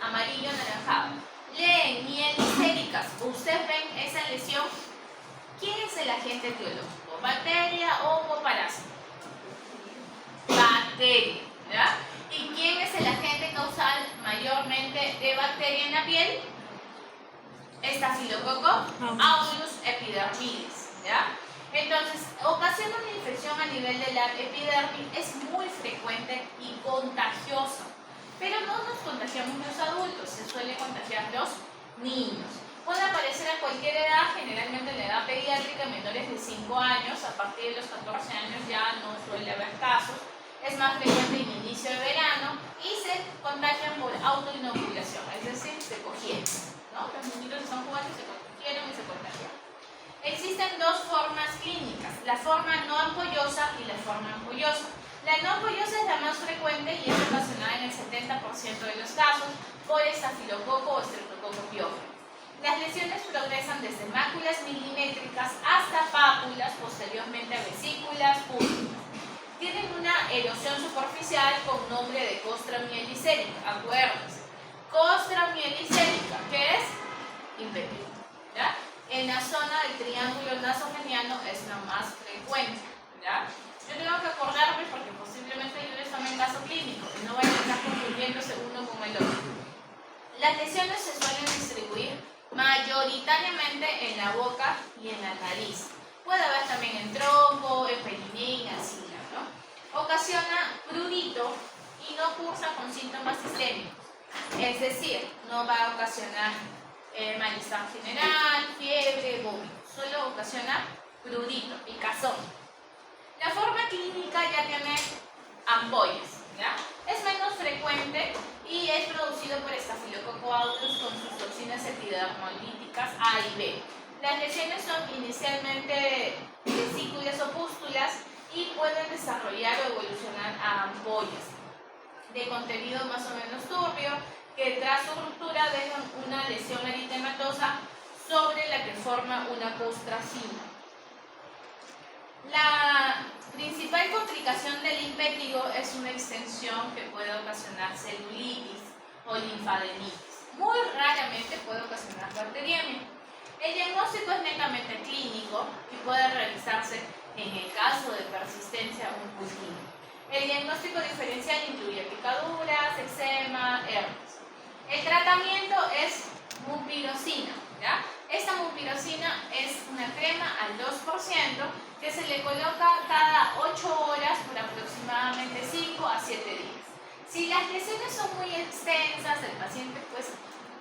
amarillo anaranjado. Leen mielicéricas. Ustedes ven esa lesión. ¿Quién es el agente etiológico? ¿Bacteria, hongo, parásito? Bacteria, ¿ya? ¿Y quién es el agente causal mayormente de bacteria en la piel? Estafilococo aureus epidermidis, ¿ya? Entonces, ocasiona una infección a nivel de la epidermis, es muy frecuente y contagiosa. Pero no nos contagiamos los adultos, se suele contagiar los niños. Puede aparecer a cualquier edad, generalmente en la edad pediátrica, menores de 5 años, a partir de los 14 años ya no suele haber casos. Es más frecuente en inicio de verano y se contagian por autoinoculación, es decir, se cogieron, ¿no? Los niñitos están jugando y se cogieron y se contagiaron. Existen dos formas clínicas, la forma no ampollosa y la forma ampollosa. La no ampollosa es la más frecuente y es ocasionada en el 70% de los casos por estafilococo o estreptococo piógeno. Las lesiones progresan desde máculas milimétricas hasta pápulas, posteriormente a vesículas, pústulas. Tienen una erosión superficial con nombre de costra mielicérica, acuérdense. Costra mielicérica, ¿qué es? Impétigo, ¿ya? En la zona del triángulo nasogeniano es la más frecuente, ¿ya? Yo tengo que acordarme porque posiblemente yo les tome en caso clínico y no vayan a estar confundiéndose uno con el otro. Las lesiones se suelen distribuir mayoritariamente en la boca y en la nariz. Puede haber también en tronco, en periné, en axila, ¿no? Ocasiona prurito y no cursa con síntomas sistémicos. Es decir, no va a ocasionar malestar general, fiebre, vómito. Solo ocasiona prurito, picazón. La forma clínica ya tiene ampollas, ¿ya? Es menos frecuente y es producido por Staphylococcus aureus con sus toxinas epidermolíticas A y B. Las lesiones son inicialmente vesículas o pústulas y pueden desarrollar o evolucionar a ampollas de contenido más o menos turbio que tras su ruptura dejan una lesión eritematosa sobre la que forma una costra fina. La principal complicación del impétigo es una extensión que puede ocasionar celulitis o linfadenitis. Muy raramente puede ocasionar bacteriemia. El diagnóstico es netamente clínico y puede realizarse en el caso de persistencia a un cultivo. El diagnóstico diferencial incluye picaduras, eczema, herpes. El tratamiento es mupirocina, ¿ya? Esta mupirocina es una crema al 2% que se le coloca cada 8 horas por aproximadamente 5 a 7 días. Si las lesiones son muy extensas, el paciente pues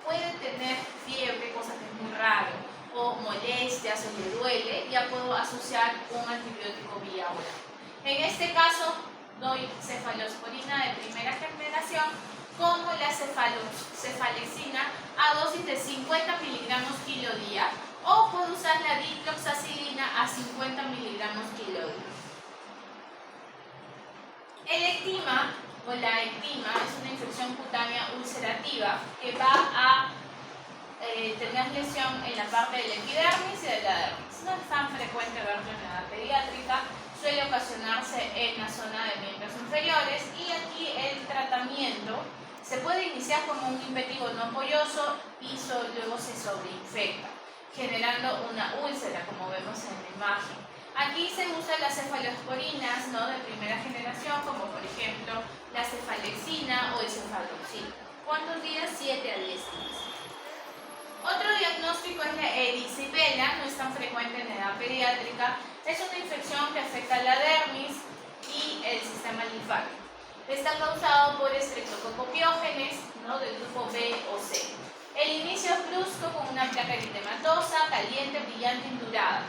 puede tener fiebre, cosa que es muy raro, o molestias o le duele, ya puedo asociar un antibiótico vía oral. En este caso, doy cefalosporina de primera generación como la cefalecina a dosis de 50 miligramos kilo día o puedo usar la dicloxacilina a 50 miligramos kilo día. El ectima o la ectima es una infección cutánea ulcerativa que va a tener lesión en la parte de la epidermis y de la dermis. No es tan frecuente verlo en la edad pediátrica, suele ocasionarse en la zona de miembros inferiores y aquí el tratamiento se puede iniciar como un impétigo no ampolloso y luego se sobreinfecta, generando una úlcera como vemos en la imagen. Aquí se usan las cefalosporinas, ¿no?, de primera generación, como por ejemplo la cefalexina o el cefaloxina. ¿Cuántos días? 7 a 10 días. Otro diagnóstico es la erisipela, no es tan frecuente en la edad pediátrica. Es una infección que afecta la dermis y el sistema linfático. Está causado por Streptococcus pyogenes, ¿no?, del grupo B o C. El inicio es brusco con una placa eritematosa, caliente, brillante y durada,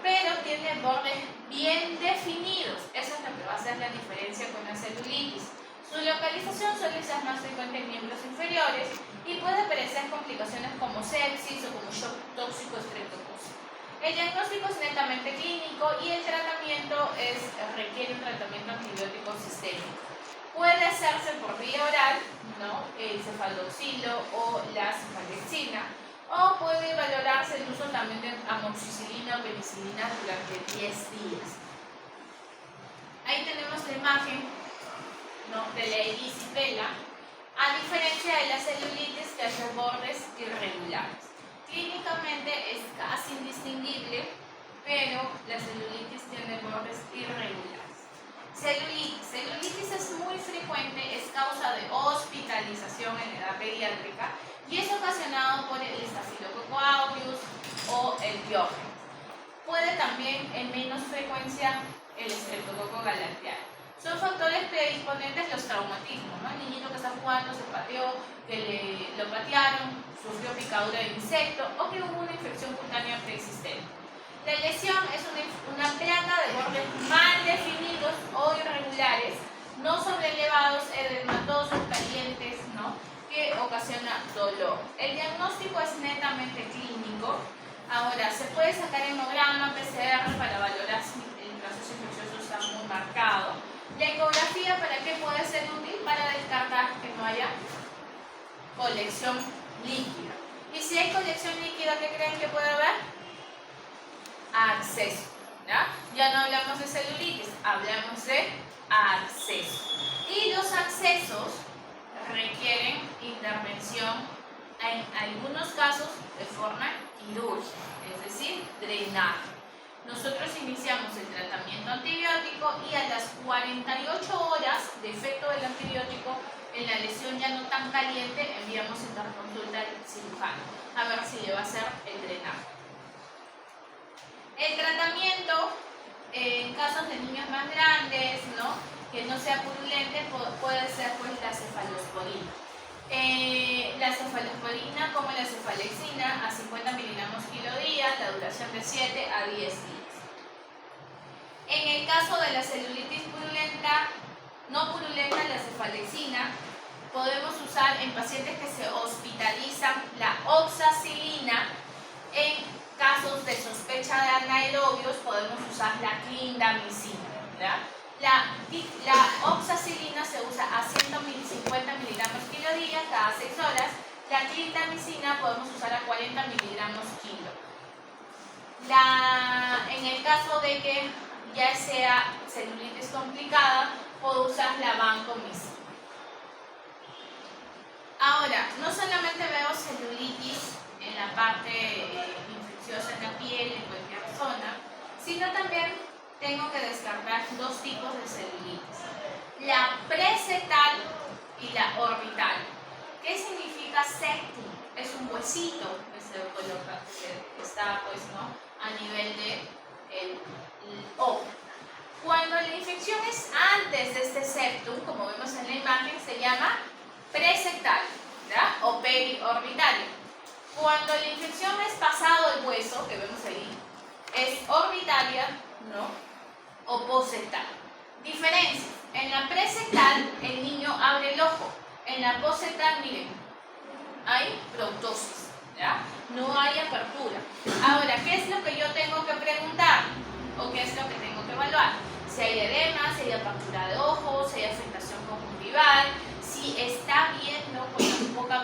pero tiene bordes bien definidos es la diferencia con la celulitis. Su localización suele ser más frecuente en miembros inferiores y puede aparecer complicaciones como sepsis o como shock tóxico estreptocócico. El diagnóstico es netamente clínico y el tratamiento requiere un tratamiento antibiótico sistémico. Puede hacerse por vía oral, ¿no? El cefaloxilo o la cefalexina, o puede valorarse el uso también de amoxicilina o penicilina durante 10 días. Ahí tenemos la imagen, ¿no?, de la erisipela, a diferencia de la celulitis, que hace bordes irregulares. Clínicamente es casi indistinguible, pero la celulitis tiene bordes irregulares. Celulitis es muy frecuente, es causa de hospitalización en edad pediátrica y es ocasionado por el Staphylococcus aureus o el Piojere. Puede también en menos frecuencia el Streptococcus galanteano. Son factores predisponentes los traumatismos, ¿no? El niñito que está jugando se pateó, que lo patearon, sufrió picadura de insecto o que hubo una infección cutánea preexistente. La lesión es una placa de bordes mal definidos o irregulares, no sobrelevados, edematosos, calientes, ¿no?, que ocasiona dolor. El diagnóstico es netamente clínico. Ahora, se puede sacar hemograma, PCR para valorar si el proceso infeccioso está muy marcado. La ecografía, ¿para qué puede ser útil? Para descartar que no haya colección líquida. Y si hay colección líquida, ¿qué creen que puede haber? Acceso. Ya no hablamos de celulitis, hablamos de acceso. Y los accesos requieren intervención en algunos casos de forma quirúrgica, es decir, drenaje. Nosotros iniciamos el tratamiento antibiótico y a las 48 horas de efecto del antibiótico, en la lesión ya no tan caliente, enviamos interconsulta al cirujano a ver si le va a hacer el drenaje. El tratamiento en casos de niños más grandes, ¿no?, que no sea purulente, puede ser pues la cefalosporina. La cefalosporina, como la cefalexina, a 50 miligramos kilo día, la duración de 7 a 10 días. En el caso de la celulitis purulenta, no purulenta, la cefalexina, podemos usar en pacientes que se hospitalizan la oxacilina. En casos de sospecha de anaerobios podemos usar la clindamicina, ¿verdad? La oxacilina se usa a 150 miligramos kilo día cada 6 horas. La clindamicina podemos usar a 40 miligramos kilo. En el caso de que ya sea celulitis complicada, puedo usar la vancomicina. Ahora, no solamente veo celulitis en la parte infecciosa en la piel, en cualquier zona, sino también tengo que descartar dos tipos de celulitis: la presectal y la orbital. ¿Qué significa septum? Es un huesito que se coloca, que está pues, ¿no?, a nivel del ojo. Cuando la infección es antes de este septum, como vemos en la imagen, se llama presectal, ¿verdad?, o periorbital. Cuando la infección es pasado el hueso, que vemos ahí, es orbitaria, ¿no?, o posectal. Diferencias: en la presectal el niño abre el ojo, en la posectal, miren, hay proptosis, ¿ya?, no hay apertura. Ahora, ¿qué es lo que yo tengo que preguntar o qué es lo que tengo que evaluar? Si hay edema, si hay apertura de ojos, si hay afectación conjuntival, si está viendo con la poca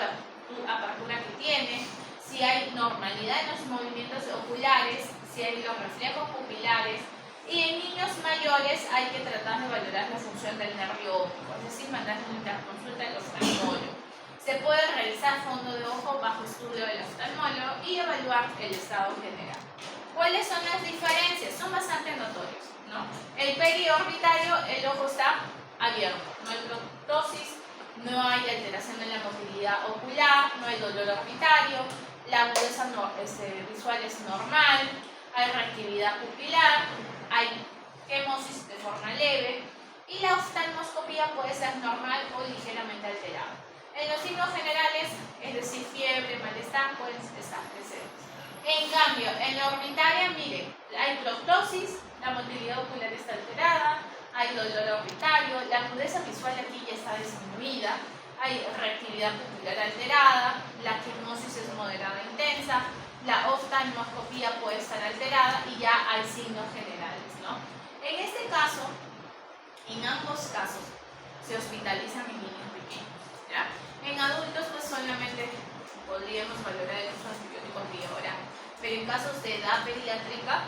apertura que tiene, si hay normalidad en los movimientos oculares, si hay los reflejos pupilares. Y en niños mayores hay que tratar de valorar la función del nervio óptico, es decir, mandar una interconsulta al oftalmólogo. Se puede realizar fondo de ojo bajo estudio del oftalmólogo y evaluar el estado general. ¿Cuáles son las diferencias? Son bastante notorias, ¿no? El periorbitario, el ojo está abierto, no hay proptosis, no hay alteración en la motilidad ocular, no hay dolor orbitario, la agudeza visual es normal, hay reactividad pupilar, hay hemosis de forma leve y la oftalmoscopía puede ser normal o ligeramente alterada. En los signos generales, es decir, fiebre, malestar, pueden estar presentes. En cambio, en la orbitaria, miren, hay proptosis, la motilidad ocular está alterada, hay dolor orbitario, la agudeza visual aquí ya está disminuida, hay reactividad pupilar alterada, la quimosis es moderada e intensa, la oftalmoscopía puede estar alterada y ya hay signos generales, ¿no? En este caso, en ambos casos, se hospitalizan en niños pequeños, ¿ya? En adultos, pues solamente podríamos valorar el uso de antibióticos vía oral, pero en casos de edad pediátrica,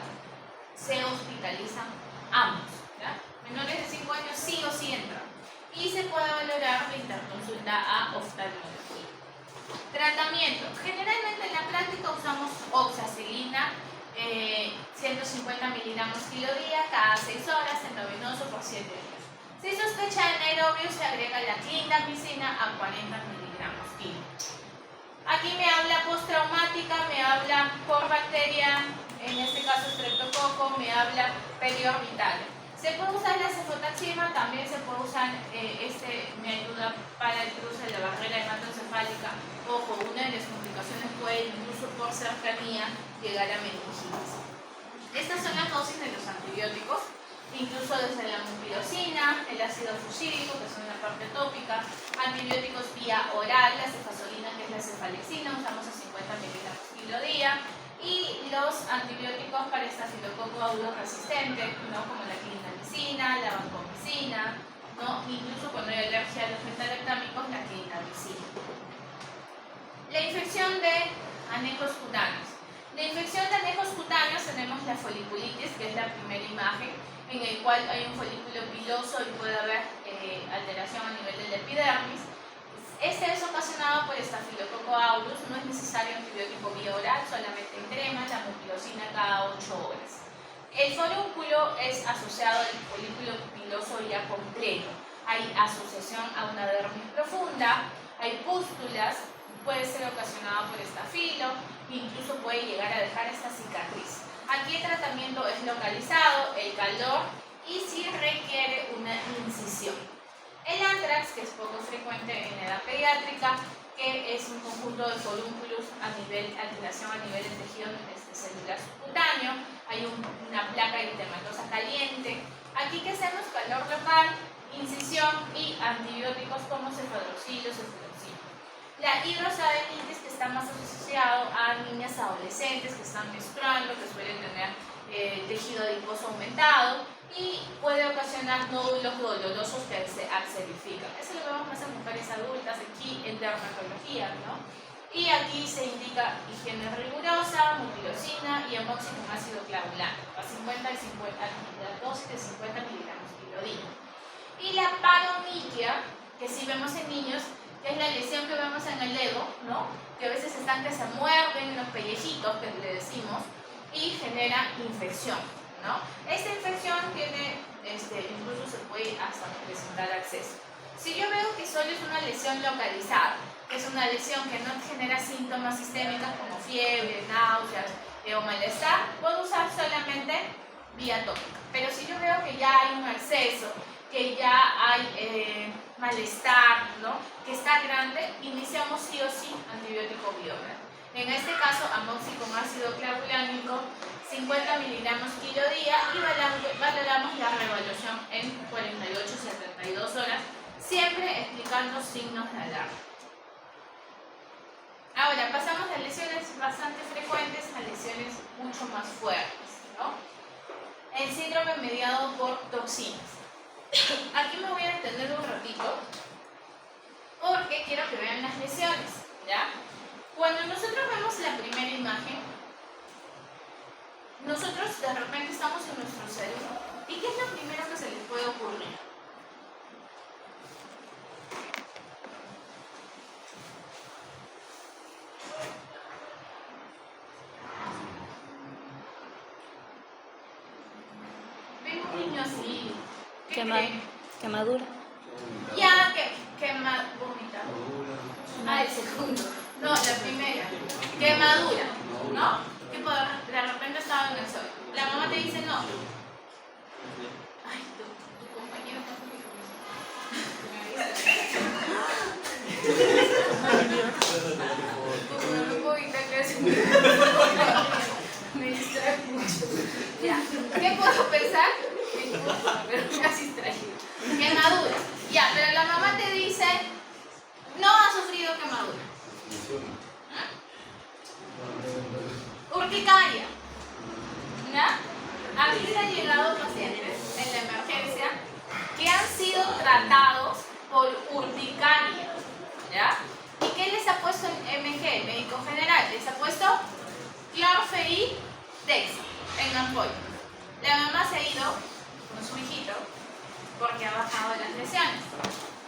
se hospitalizan ambos, ¿ya? Menores de 5 años sí o sí entran. Y se puede valorar la interconsulta a oftalmología. Tratamiento. Generalmente en la práctica usamos oxacilina, 150 miligramos kilo día, cada 6 horas, endovenoso por 7 días. Si sospecha de anaerobio, se agrega la clindamicina a 40 miligramos kilo. Aquí me habla postraumática, me habla por bacteria, en este caso streptococo, me habla periorbital. Se puede usar la cefotaxima, también se puede usar, me ayuda para el cruce de la barrera hematoencefálica. Ojo, una de las complicaciones puede incluso por cercanía llegar a meningitis. Estas son las dosis de los antibióticos, incluso desde la mupirocina, el ácido fusilídico, que son la parte tópica, antibióticos vía oral, la cefasolina, que es la cefalexina, usamos a 50 miligramos kilo día, y los antibióticos para estafilococo agudo resistente, ¿no? Como la clindamicina, la vancomicina, ¿no? Incluso cuando hay alergia a los metalactámicos, la clindamicina. La infección de anejos cutáneos. La infección de anejos cutáneos tenemos la foliculitis, que es la primera imagen, en el cual hay un folículo piloso y puede haber alteración a nivel de la epidermis. Este es ocasionado por Staphylococcus aureus, no es necesario antibiótico vía oral, solamente en crema, la mupirocina cada 8 horas. El forúnculo es asociado al folículo piloso ya completo. Hay asociación a una dermis profunda, hay pústulas, puede ser ocasionado por estafilo, incluso puede llegar a dejar esta cicatriz. Aquí el tratamiento es localizado, el calor y si requiere una incisión. El anthrax, que es poco frecuente en edad pediátrica, que es un conjunto de forúnculos alteración a nivel del tejido celular subcutáneo, hay una placa eritematosa caliente. Aquí que hacemos calor local, incisión y antibióticos como cefadroxil o cefuroxil. La hidrosadenitis, que está más asociado a niñas adolescentes que están menstruando, que suelen tener tejido adiposo aumentado y puede ocasionar nódulos dolorosos que se acidifican. Eso lo vemos más en mujeres adultas, aquí en dermatología, ¿no? Y aquí se indica higiene rigurosa, mupirocina y amoxi con ácido clavulano, a 50 y 50, la dosis de 50 miligramos kilo día. Y la paromiquia, que si vemos en niños, que es la lesión que vemos en el dedo, ¿no? Que a veces están que se muerden los pellejitos, que le decimos, y genera infección, ¿no? Esta infección tiene, incluso se puede hasta presentar acceso. Si yo veo que solo es una lesión localizada, que es una lesión que no genera síntomas sistémicos como fiebre, náuseas o malestar, puedo usar solamente vía tópica. Pero si yo veo que ya hay un acceso, que ya hay malestar, ¿no? Que está grande, iniciamos sí o sí antibiótico vía oral. En este caso, amoxi con ácido clavulánico, 50 miligramos kilo día y valoramos la reevaluación en 48-72 horas, siempre explicando signos de alarma. Ahora, pasamos a lesiones bastante frecuentes a lesiones mucho más fuertes, ¿no? El síndrome mediado por toxinas. Aquí me voy a detener un ratito porque quiero que vean las lesiones, ¿ya? Cuando nosotros vemos la primera imagen, nosotros de repente estamos en nuestro cerebro. ¿Y qué es lo primero que se les puede ocurrir? Ven un niño así. ¿Qué creen? Quemadura. Ya, quema, vomita. Ah, el segundo. No, la primera. Quemadura, ¿no? Tipo, de repente estaba en el sol. La mamá te dice no. Ay, tu compañero está me distrae mucho. Ya. ¿Qué puedo pensar? pero casi traído. Quemadura. Ya, pero la mamá te dice, no ha sufrido quemadura. Urticaria. ¿Ya? A mí me han llegado pacientes en la emergencia que han sido tratados por urticaria. ¿Ya? ¿Y qué les ha puesto el MG, el médico general? Les ha puesto clorferidex en ampolla. La mamá se ha ido con su hijito porque ha bajado las lesiones.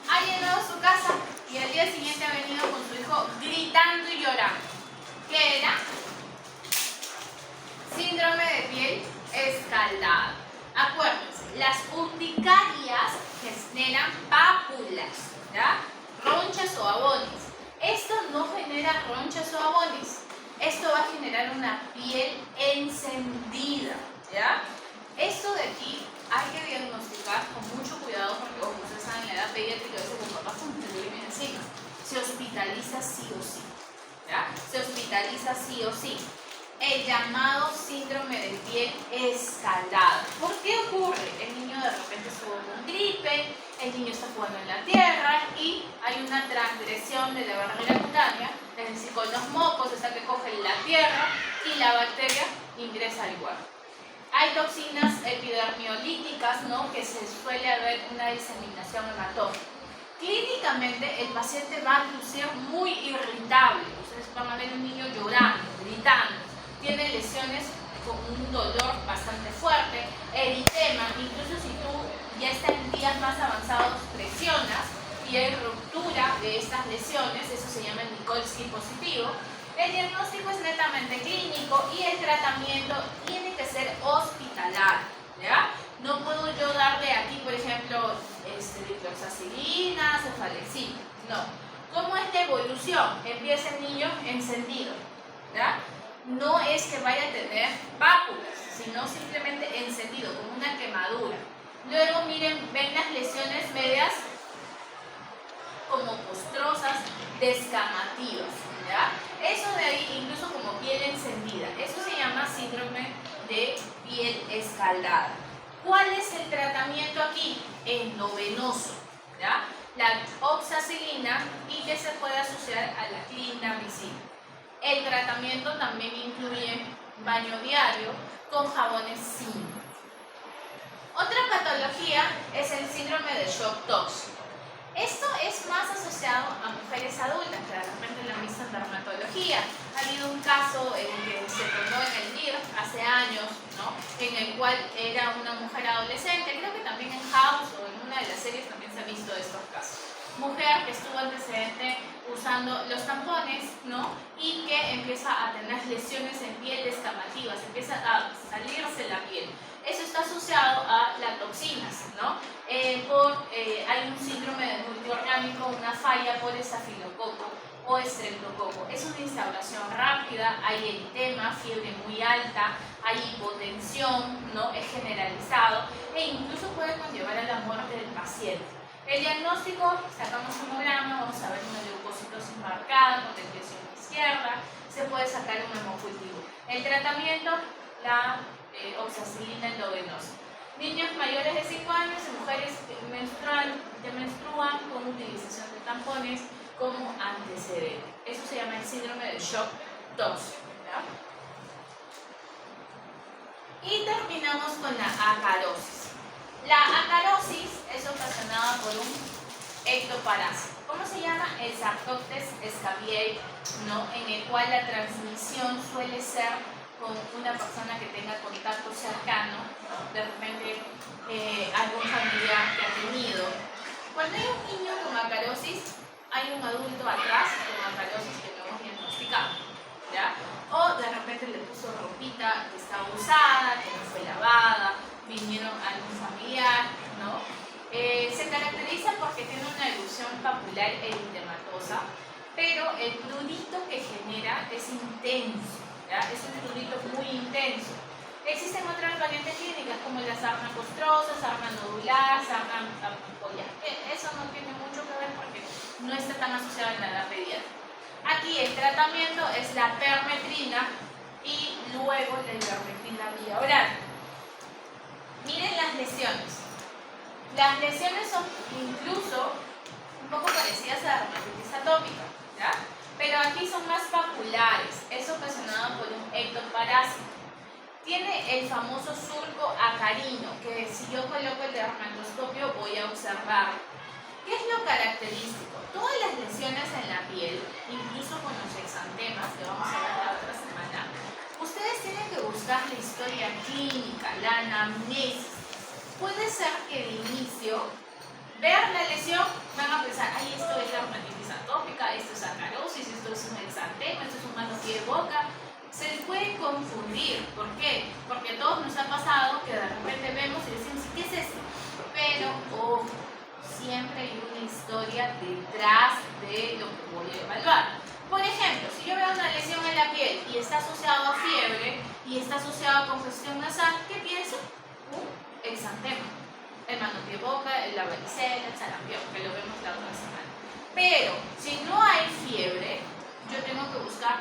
Ha llegado a su casa y al día siguiente ha venido con su hijo gritando y llorando. ¿Qué era? Síndrome de piel escaldada. Acuérdense, las urticarias generan pápulas, ¿ya? Ronchas o abones. Esto no genera ronchas o abones. Esto va a generar una piel encendida, ¿ya? Esto de aquí hay que diagnosticar con mucho cuidado porque, como ustedes saben, en la edad pediátrica, a veces con papá se le viene encima. Se hospitaliza sí o sí, ¿ya? Se hospitaliza sí o sí. El llamado síndrome de piel escaldada. ¿Por qué ocurre? El niño de repente estuvo con gripe, el niño está jugando en la tierra y hay una transgresión de la barrera cutánea, es decir, con los mocos está que cogen la tierra y la bacteria ingresa al cuerpo. Hay toxinas epidermiolíticas, ¿no? Que se suele haber una diseminación hematógena. Clínicamente el paciente va a lucir muy irritable. Ustedes van a ver un niño llorando, gritando. Tiene lesiones con un dolor bastante fuerte, eritema, incluso si tú ya estás en días más avanzados, presionas y hay ruptura de estas lesiones, eso se llama el Nikolsky positivo. El diagnóstico es netamente clínico y el tratamiento tiene que ser hospitalario, ¿ya? No puedo yo darle aquí, por ejemplo, dicloxacilina, cefalexina, no. ¿Cómo es la evolución? Empieza el niño encendido, ¿ya? No es que vaya a tener pápulas, sino simplemente encendido, como una quemadura. Luego, miren, ven las lesiones medias como costrosas, descamativas, ¿ya? Eso de ahí, incluso como piel encendida, eso se llama síndrome de piel escaldada. ¿Cuál es el tratamiento aquí? Endovenoso, ¿ya? La oxacilina y que se puede asociar a la clindamicina. El tratamiento también incluye baño diario con jabones zinc. Otra patología es el síndrome de shock tóxico. Esto es más asociado a mujeres adultas, que de repente lo han visto en dermatología. Ha habido un caso en el que se tomó en el DIR hace años, ¿no? En el cual era una mujer adolescente, creo que también en House o en una de las series también se ha visto estos casos. Mujer que estuvo antecedente usando los tampones, ¿no? Y que empieza a tener lesiones en piel descamativas, empieza a salirse la piel. Eso está asociado a las toxinas, ¿no? Hay un síndrome de multiorgánico, una falla por estafilococo o estreptococo. Es una instauración rápida, hay eritema, fiebre muy alta, hay hipotensión, ¿no? Es generalizado e incluso puede conllevar a la muerte del paciente. El diagnóstico, sacamos un hemograma, vamos a ver una leucocitosis marcada con desviación izquierda, se puede sacar un hemocultivo. El tratamiento, la oxacilina endovenosa. Niños mayores de 5 años y mujeres que menstruan con utilización de tampones como antecedente. Eso se llama el síndrome de shock tóxico, ¿ya? Y terminamos con la acarosis. La acarosis es ocasionada por un ectoparásito. ¿Cómo se llama? El Sarcoptes scabiei, ¿no? En el cual la transmisión suele ser con una persona que tenga contacto cercano, ¿no? De repente algún familiar que ha tenido. Cuando hay un niño con acarosis, hay un adulto atrás con acarosis que no hemos diagnosticado, ¿ya? O de repente le puso ropita que está usada, que no fue lavada, vinieron algún familiar, ¿no? Se caracteriza porque tiene una erupción papular eritematosa, pero el prurito que genera es intenso, ¿ya? Es un prurito muy intenso. Existen otras variantes clínicas como la sarna costrosa, sarna nodular, sarna ampollar. Eso no tiene mucho que ver porque no está tan asociado en la edad pediátrica. Aquí el tratamiento es la permetrina y luego la ivermectina vía oral. Miren las las lesiones. Las lesiones son incluso un poco parecidas a la dermatitis atópica, ¿ya? Pero aquí son más papulares. Es ocasionado por un ectoparásito. Tiene el famoso surco acarino, que si yo coloco el dermatoscopio voy a observar. ¿Qué es lo característico? Todas las lesiones en la piel, incluso con los exantemas, que vamos a ver la otra semana, ustedes tienen que buscar la historia clínica, la anamnesis. Puede ser que de inicio, ver la lesión, van a pensar, ay, esto es dermatitis atópica, esto es acarosis, esto es un exantema, esto es un mano, pie, boca. Se les puede confundir. ¿Por qué? Porque a todos nos ha pasado que de repente vemos y decimos, ¿qué es esto? Pero, ojo, siempre hay una historia detrás de lo que voy a evaluar. Por ejemplo, si yo veo una lesión en la piel y está asociado a fiebre y está asociado a congestión nasal, ¿qué pienso? Un exantema. El mano, pie, boca, la varicela, el sarampión, que lo vemos la otra semana. Pero, si no hay fiebre, yo tengo que buscar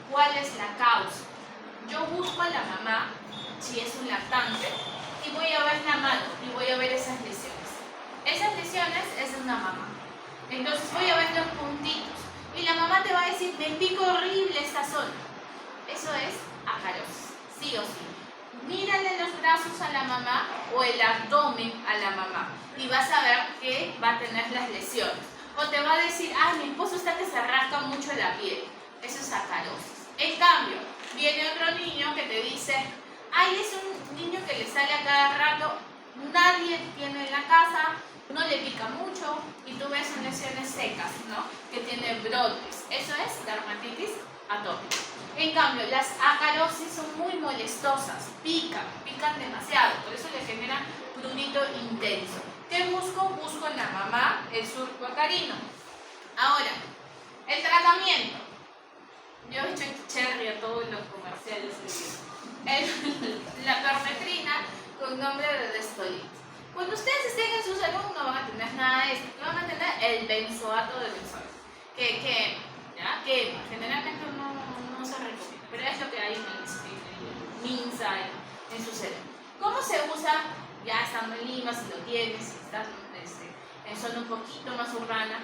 cuál es la causa. Yo busco a la mamá, si es un lactante, y voy a ver la mano y voy a ver esas lesiones. Esas lesiones es de una mamá. Entonces voy a ver los puntitos. Y la mamá te va a decir, me pica horrible esta zona. Eso es acarosis, sí o sí. Mírale los brazos a la mamá o el abdomen a la mamá y vas a ver que va a tener las lesiones. O te va a decir, ay, mi esposo está que se rasca mucho la piel. Eso es acarosis. En cambio, viene otro niño que te dice, ay, es un niño que le sale a cada rato, nadie tiene en la casa, no le pica mucho y tú ves son lesiones secas, ¿no? Que tiene brotes. Eso es dermatitis atópica. En cambio, las acarosis son muy molestosas, pican demasiado, por eso le generan prurito intenso. ¿Qué busco? Busco en la mamá el surco acarino. Ahora, el tratamiento. Yo he hecho cherry a todos los comerciales. La permetrina con nombre de Destolin. Cuando ustedes estén en su salud no van a tener nada de esto, van a tener el benzoato de benzoato, que quema. Generalmente no se recomienda, pero es lo que hay en el MINSA, en su cerebro. ¿Cómo se usa? Ya estando en Lima, si lo tienes, si estás en zona un poquito más urbana.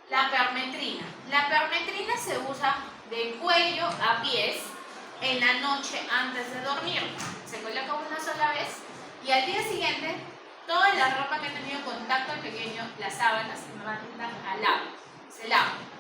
La permetrina. La permetrina se usa de cuello a pies en la noche antes de dormir. Se coloca una sola vez y al día siguiente toda la ropa que ha tenido contacto al pequeño, las sábanas, se mandan al agua. Se lavan.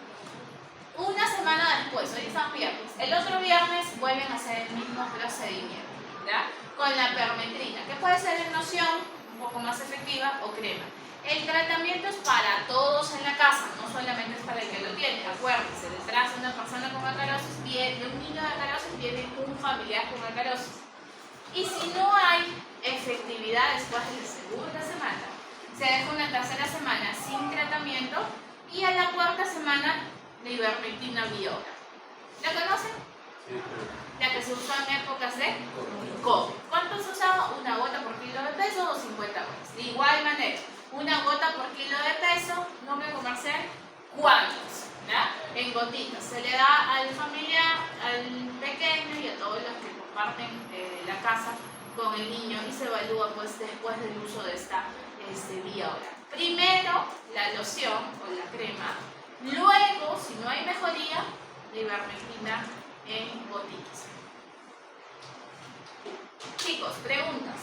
Una semana después, hoy están viernes, el otro viernes vuelven a hacer el mismo procedimiento, ¿ya? Con la permetrina, que puede ser en loción, un poco más efectiva, o crema. El tratamiento es para todos en la casa, no solamente es para el que lo tiene. Acuérdense, detrás de una persona con acarosis, de un niño de acarosis, viene un familiar con acarosis. Y si no hay efectividad después de la segunda semana, se deja una tercera semana sin tratamiento y a la cuarta semana de ivermectina vía oral. ¿La conocen? Sí. La que se usó en épocas de COVID. ¿Cuánto se usaba? ¿Una gota por kilo de peso o 50 gotas? De igual manera, una gota por kilo de peso, nombre comercial, ¿cuántos? ¿Ya? En gotitas. Se le da al familiar, al pequeño y a todos los que comparten la casa con el niño y se evalúa pues, después del uso de esta vía oral. Primero la loción o la crema, luego, si no hay mejoría, la ivermectina en gotitas. Chicos, preguntas.